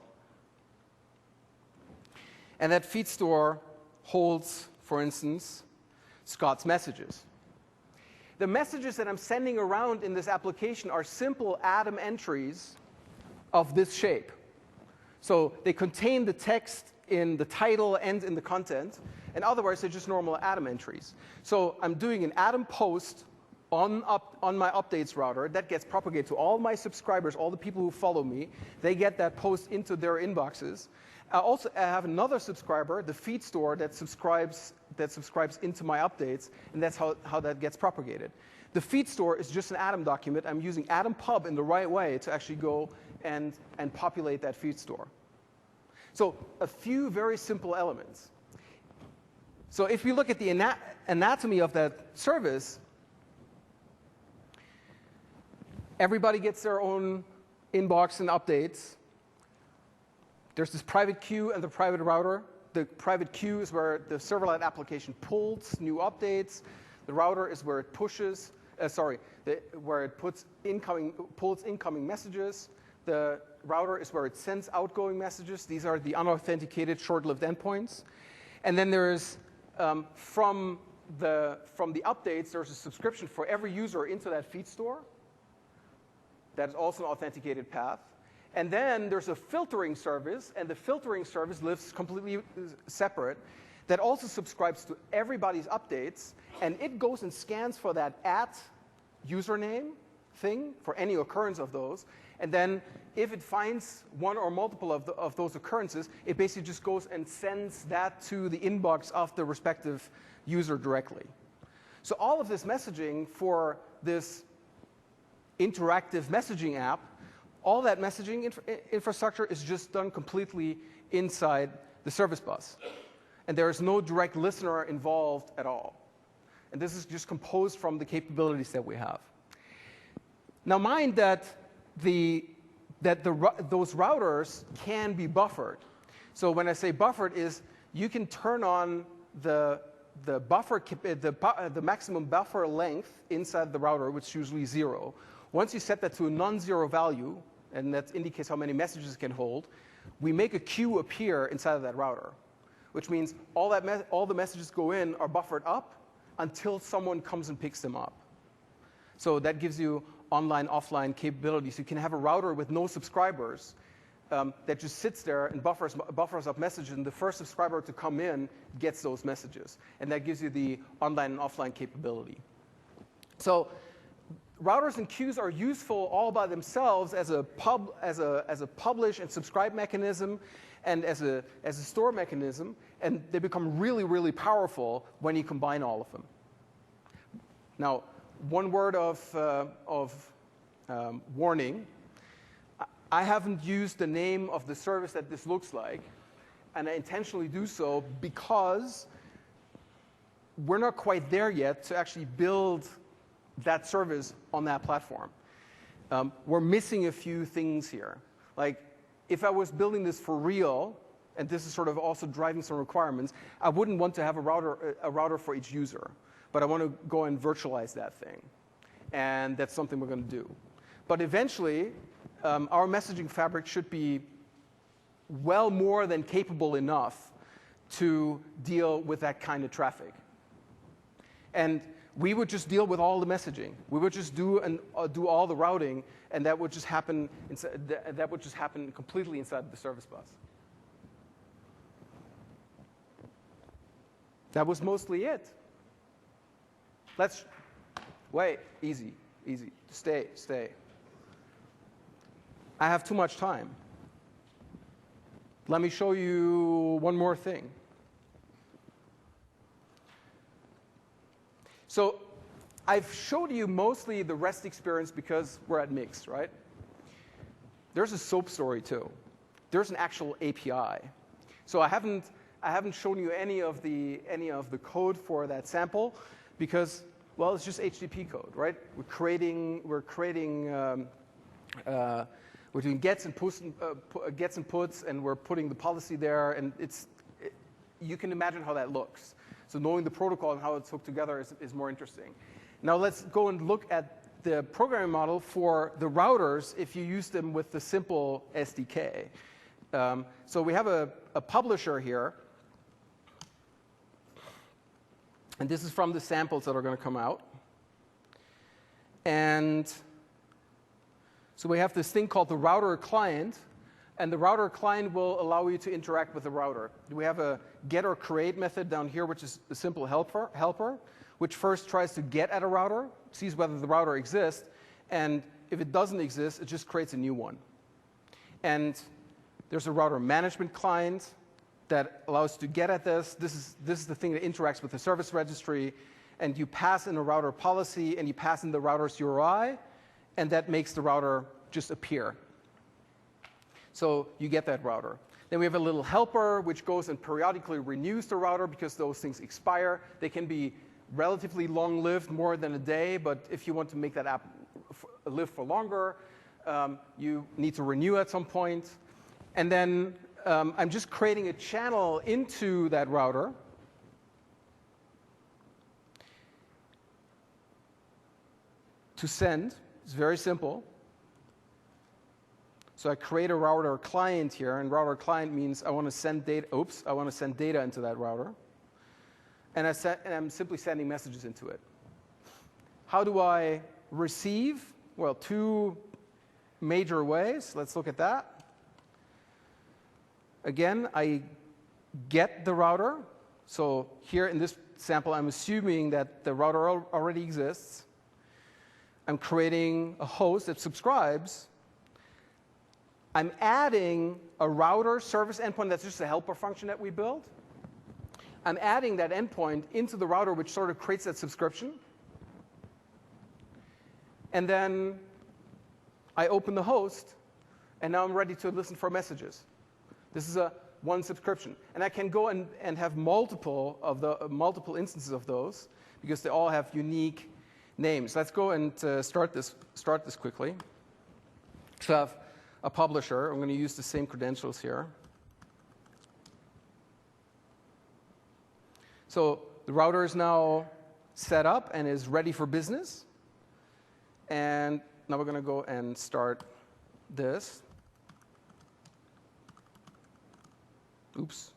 And that feed store holds, for instance, Scott's messages. The messages that I'm sending around in this application are simple Atom entries of this shape. So they contain the text in the title and in the content. In other words, they're just normal Atom entries. So I'm doing an Atom post on my updates router. That gets propagated to all my subscribers, all the people who follow me. They get that post into their inboxes. I have another subscriber, the feed store, that subscribes into my updates, and that's how that gets propagated. The feed store is just an Atom document. I'm using Atom pub in the right way to actually go and populate that feed store. So a few very simple elements. So if we look at the anatomy of that service, everybody gets their own inbox and updates. There's this private queue and the private router. The private queue is where the serverless application pulls new updates. The router is where it pushes, where it pulls incoming messages. The router is where it sends outgoing messages. These are the unauthenticated short-lived endpoints. And then there's, from the updates, there's a subscription for every user into that feed store. That is also an authenticated path. And then there's a filtering service, and the filtering service lives completely separate, that also subscribes to everybody's updates, and it goes and scans for that @username thing, for any occurrence of those, and then if it finds one or multiple of those occurrences, it basically just goes and sends that to the inbox of the respective user directly. So all of this messaging for this interactive messaging app, all that messaging infrastructure is just done completely inside the service bus. And there is no direct listener involved at all. And this is just composed from the capabilities that we have. Now mind that those routers can be buffered. So when I say buffered is you can turn on the maximum buffer length inside the router, which is usually 0. Once you set that to a non-zero value, and that indicates how many messages it can hold, we make a queue appear inside of that router, which means all the messages go in are buffered up until someone comes and picks them up. So that gives you online, offline capabilities. You can have a router with no subscribers that just sits there and buffers up messages, and the first subscriber to come in gets those messages. And that gives you the online and offline capability. So routers and queues are useful all by themselves as a publish and subscribe mechanism and as a store mechanism, and they become really, really powerful when you combine all of them. Now, one word of warning. I haven't used the name of the service that this looks like, and I intentionally do so because we're not quite there yet to actually build that service on that platform. We're missing a few things here. Like, if I was building this for real, and this is sort of also driving some requirements, I wouldn't want to have a router for each user. But I want to go and virtualize that thing. And that's something we're going to do. But eventually, our messaging fabric should be well more than capable enough to deal with that kind of traffic. And we would just deal with all the messaging. We would just do all the routing, and that would just happen. That would just happen completely inside the service bus. That was mostly it. Wait, easy. Stay. I have too much time. Let me show you one more thing. So I've showed you mostly the REST experience because we're at MIX, right? There's a SOAP story too. there's an actual API. So I haven't shown you any of the code for that sample because, well, it's just HTTP code, right? We're doing gets and puts, and we're putting the policy there, and you can imagine how that looks. So knowing the protocol and how it's hooked together is more interesting. Now let's go and look at the programming model for the routers if you use them with the simple SDK. So we have a publisher here, and this is from the samples that are going to come out. And so we have this thing called the router client, and the router client will allow you to interact with the router. We have a get or create method down here, which is a simple helper, which first tries to get at a router, sees whether the router exists, and if it doesn't exist, it just creates a new one. And there's a router management client that allows you to get at this. This is the thing that interacts with the service registry, and you pass in a router policy, and you pass in the router's URI, and that makes the router just appear. So you get that router. Then we have a little helper, which goes and periodically renews the router because those things expire. They can be relatively long-lived, more than a day, but if you want to make that app live for longer, you need to renew at some point. And then I'm just creating a channel into that router. To send. It's very simple. So I create a router client here, and router client means I want to send data. I want to send data into that router, and I'm simply sending messages into it. How do I receive? Well, two major ways. Let's look at that. Again, I get the router. So here in this sample, I'm assuming that the router already exists. I'm creating a host that subscribes. I'm adding a router service endpoint that's just a helper function that we built. I'm adding that endpoint into the router, which sort of creates that subscription. And then I open the host, and now I'm ready to listen for messages. This is one subscription. And I can go and have multiple instances of those, because they all have unique names. Let's go and start this quickly. So I have a publisher. I'm going to use the same credentials here. So the router is now set up and is ready for business. And now we're going to go and start this. Oops.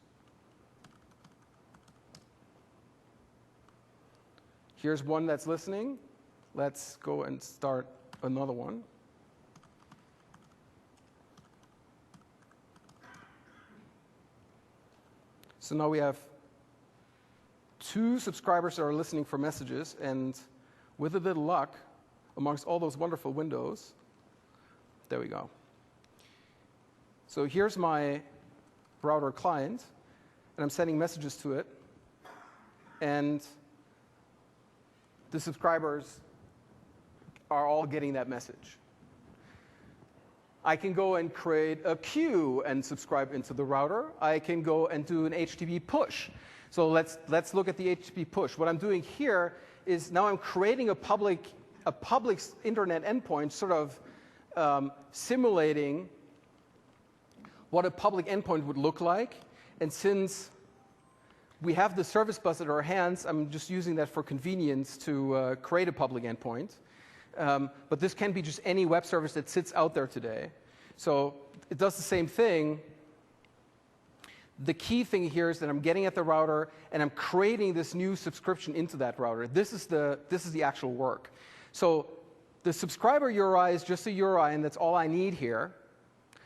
Here's one that's listening. Let's go and start another one. So now we have 2 subscribers that are listening for messages, and with a little luck, amongst all those wonderful windows, there we go. So here's my router client, and I'm sending messages to it, and the subscribers are all getting that message. I can go and create a queue and subscribe into the router. I can go and do an HTTP push. So let's look at the HTTP push. What I'm doing here is now I'm creating a public internet endpoint, sort of simulating what a public endpoint would look like. And since we have the service bus at our hands, I'm just using that for convenience to create a public endpoint. But this can be just any web service that sits out there today. So it does the same thing. The key thing here is that I'm getting at the router, and I'm creating this new subscription into that router. This is the actual work. So the subscriber URI is just a URI, and that's all I need here.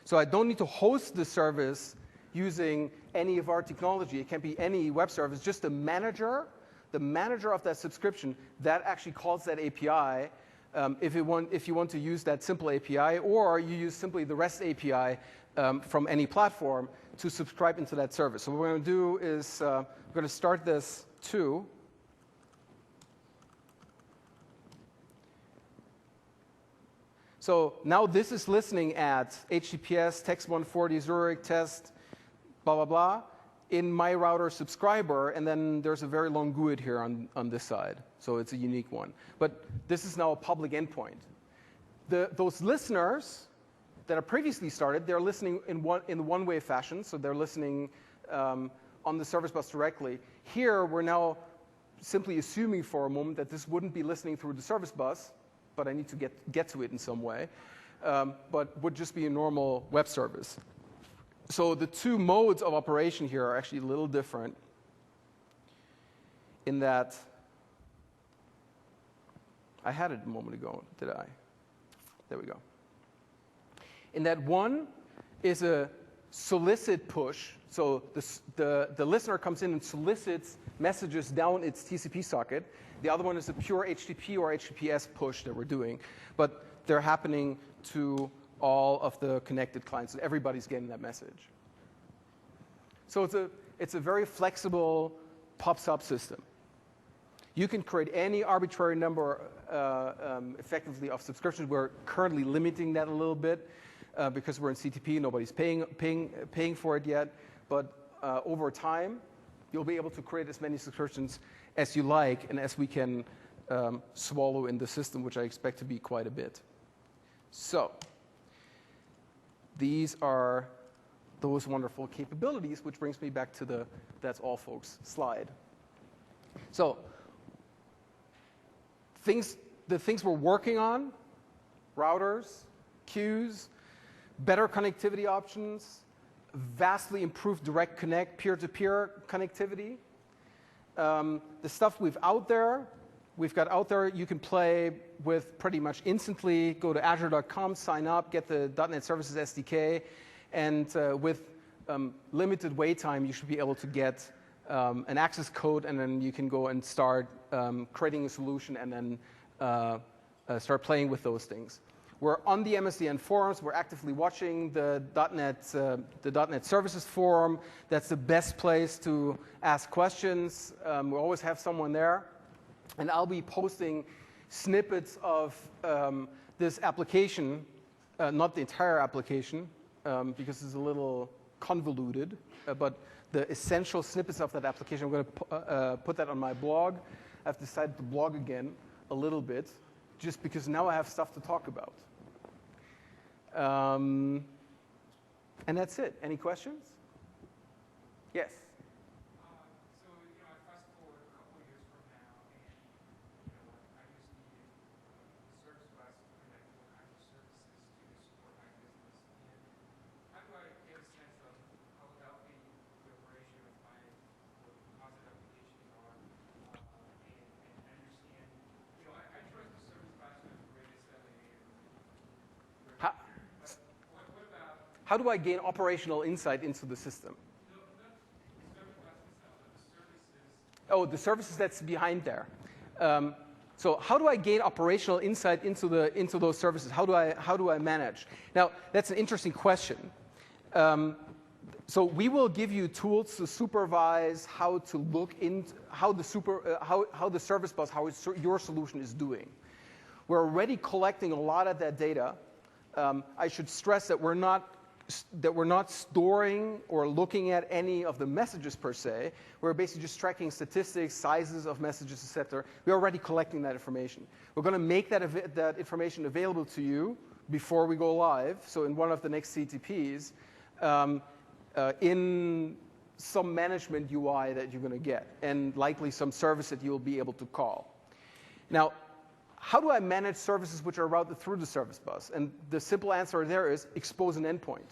So I don't need to host the service using any of our technology. It can be any web service, just the manager of that subscription, that actually calls that API. If you want to use that simple API, or you use simply the REST API from any platform to subscribe into that service. So what we're going to do is we're going to start this too. So now this is listening at HTTPS, text 140, Zurich, test, blah, blah, blah, in my router subscriber, and then there's a very long GUID here on this side. So it's a unique one. But this is now a public endpoint. Those listeners that are previously started, they're listening in the one-way fashion, so they're listening on the service bus directly. Here, we're now simply assuming for a moment that this wouldn't be listening through the service bus, but I need to get to it in some way, but would just be a normal web service. So the two modes of operation here are actually a little different in that I had it a moment ago, did I? There we go. In that one is a solicit push. So the listener comes in and solicits messages down its TCP socket. The other one is a pure HTTP or HTTPS push that we're doing. But they're happening to all of the connected clients, and everybody's getting that message. So it's a very flexible pub-sub system. You can create any arbitrary number effectively of subscriptions. We're currently limiting that a little bit because we're in CTP. Nobody's paying for it yet. But over time, you'll be able to create as many subscriptions as you like and as we can swallow in the system, which I expect to be quite a bit. So these are those wonderful capabilities, which brings me back to the that's all, folks slide. So the things we're working on, routers, queues, better connectivity options, vastly improved direct connect, peer-to-peer connectivity. The stuff we've got out there, you can play with pretty much instantly. Go to azure.com, sign up, get the .NET Services SDK, and with limited wait time, you should be able to get an access code, and then you can go and start creating a solution and then start playing with those things. We're on the MSDN forums. We're actively watching the .NET Services forum. That's the best place to ask questions. We always have someone there. And I'll be posting snippets of this application, not the entire application, because it's a little convoluted, but the essential snippets of that application. I'm going to put that on my blog. I've decided to blog again a little bit, just because now I have stuff to talk about. And that's it. Any questions? Yes? So, I fast forward a couple of years from now, and, I just needed the service bus to connect all kinds of services to support my business. And how do I get a sense of how healthy the operation of my composite applications are, and understand, I trust the service bus with the greatest LA. How do I gain operational insight into the system? No, not the service bus itself, but the services. Oh, the services that's behind there. So how do I gain operational insight into those services? How do I manage? Now, that's an interesting question. So we will give you tools to supervise how to look into how the service bus, how your solution is doing. We're already collecting a lot of that data. I should stress that we're not storing or looking at any of the messages per se. We're basically just tracking statistics, sizes of messages, etc. We're already collecting that information. We're going to make that information available to you before we go live. So in one of the next CTPs, in some management UI that you're going to get, and likely some service that you'll be able to call. Now, how do I manage services which are routed through the service bus? And the simple answer there is expose an endpoint.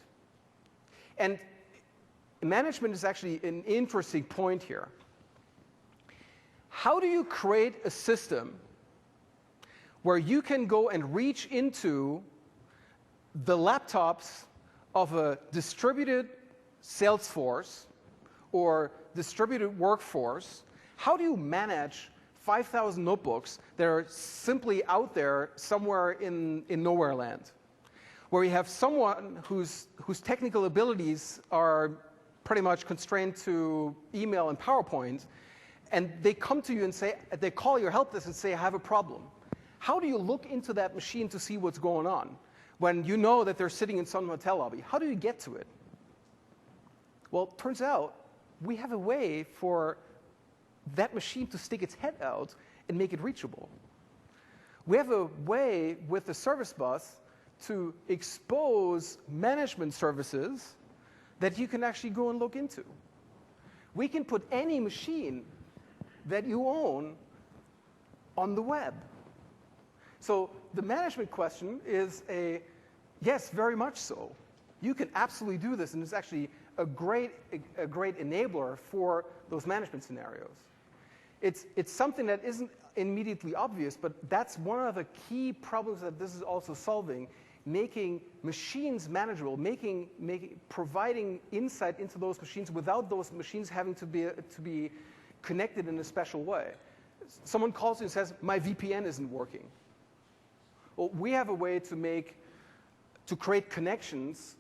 And management is actually an interesting point here. How do you create a system where you can go and reach into the laptops of a distributed sales force or distributed workforce? How do you manage 5,000 notebooks that are simply out there somewhere in nowhere land, where you have someone whose technical abilities are pretty much constrained to email and PowerPoint, and they come to you and say, they call your help desk and say, I have a problem. How do you look into that machine to see what's going on when you know that they're sitting in some hotel lobby? How do you get to it? Well, it turns out we have a way for that machine to stick its head out and make it reachable. We have a way with the service bus to expose management services that you can actually go and look into. We can put any machine that you own on the web. So the management question is a yes, very much so. You can absolutely do this, and it's actually a great enabler for those management scenarios. It's something that isn't immediately obvious, but that's one of the key problems that this is also solving, making machines manageable, providing insight into those machines without those machines having to be connected in a special way. Someone calls you and says, my VPN isn't working. Well, we have a way to create connections.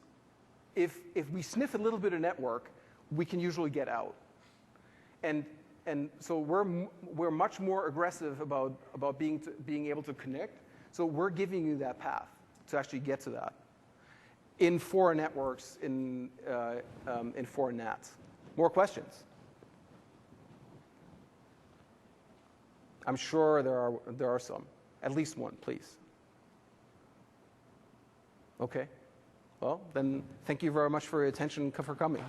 If we sniff a little bit of network, we can usually get out. And so we're much more aggressive about being able to connect. So we're giving you that path to actually get to that in foreign networks, in foreign NATs. More questions? I'm sure there are some. At least one, please. Okay. Well, then thank you very much for your attention, for coming.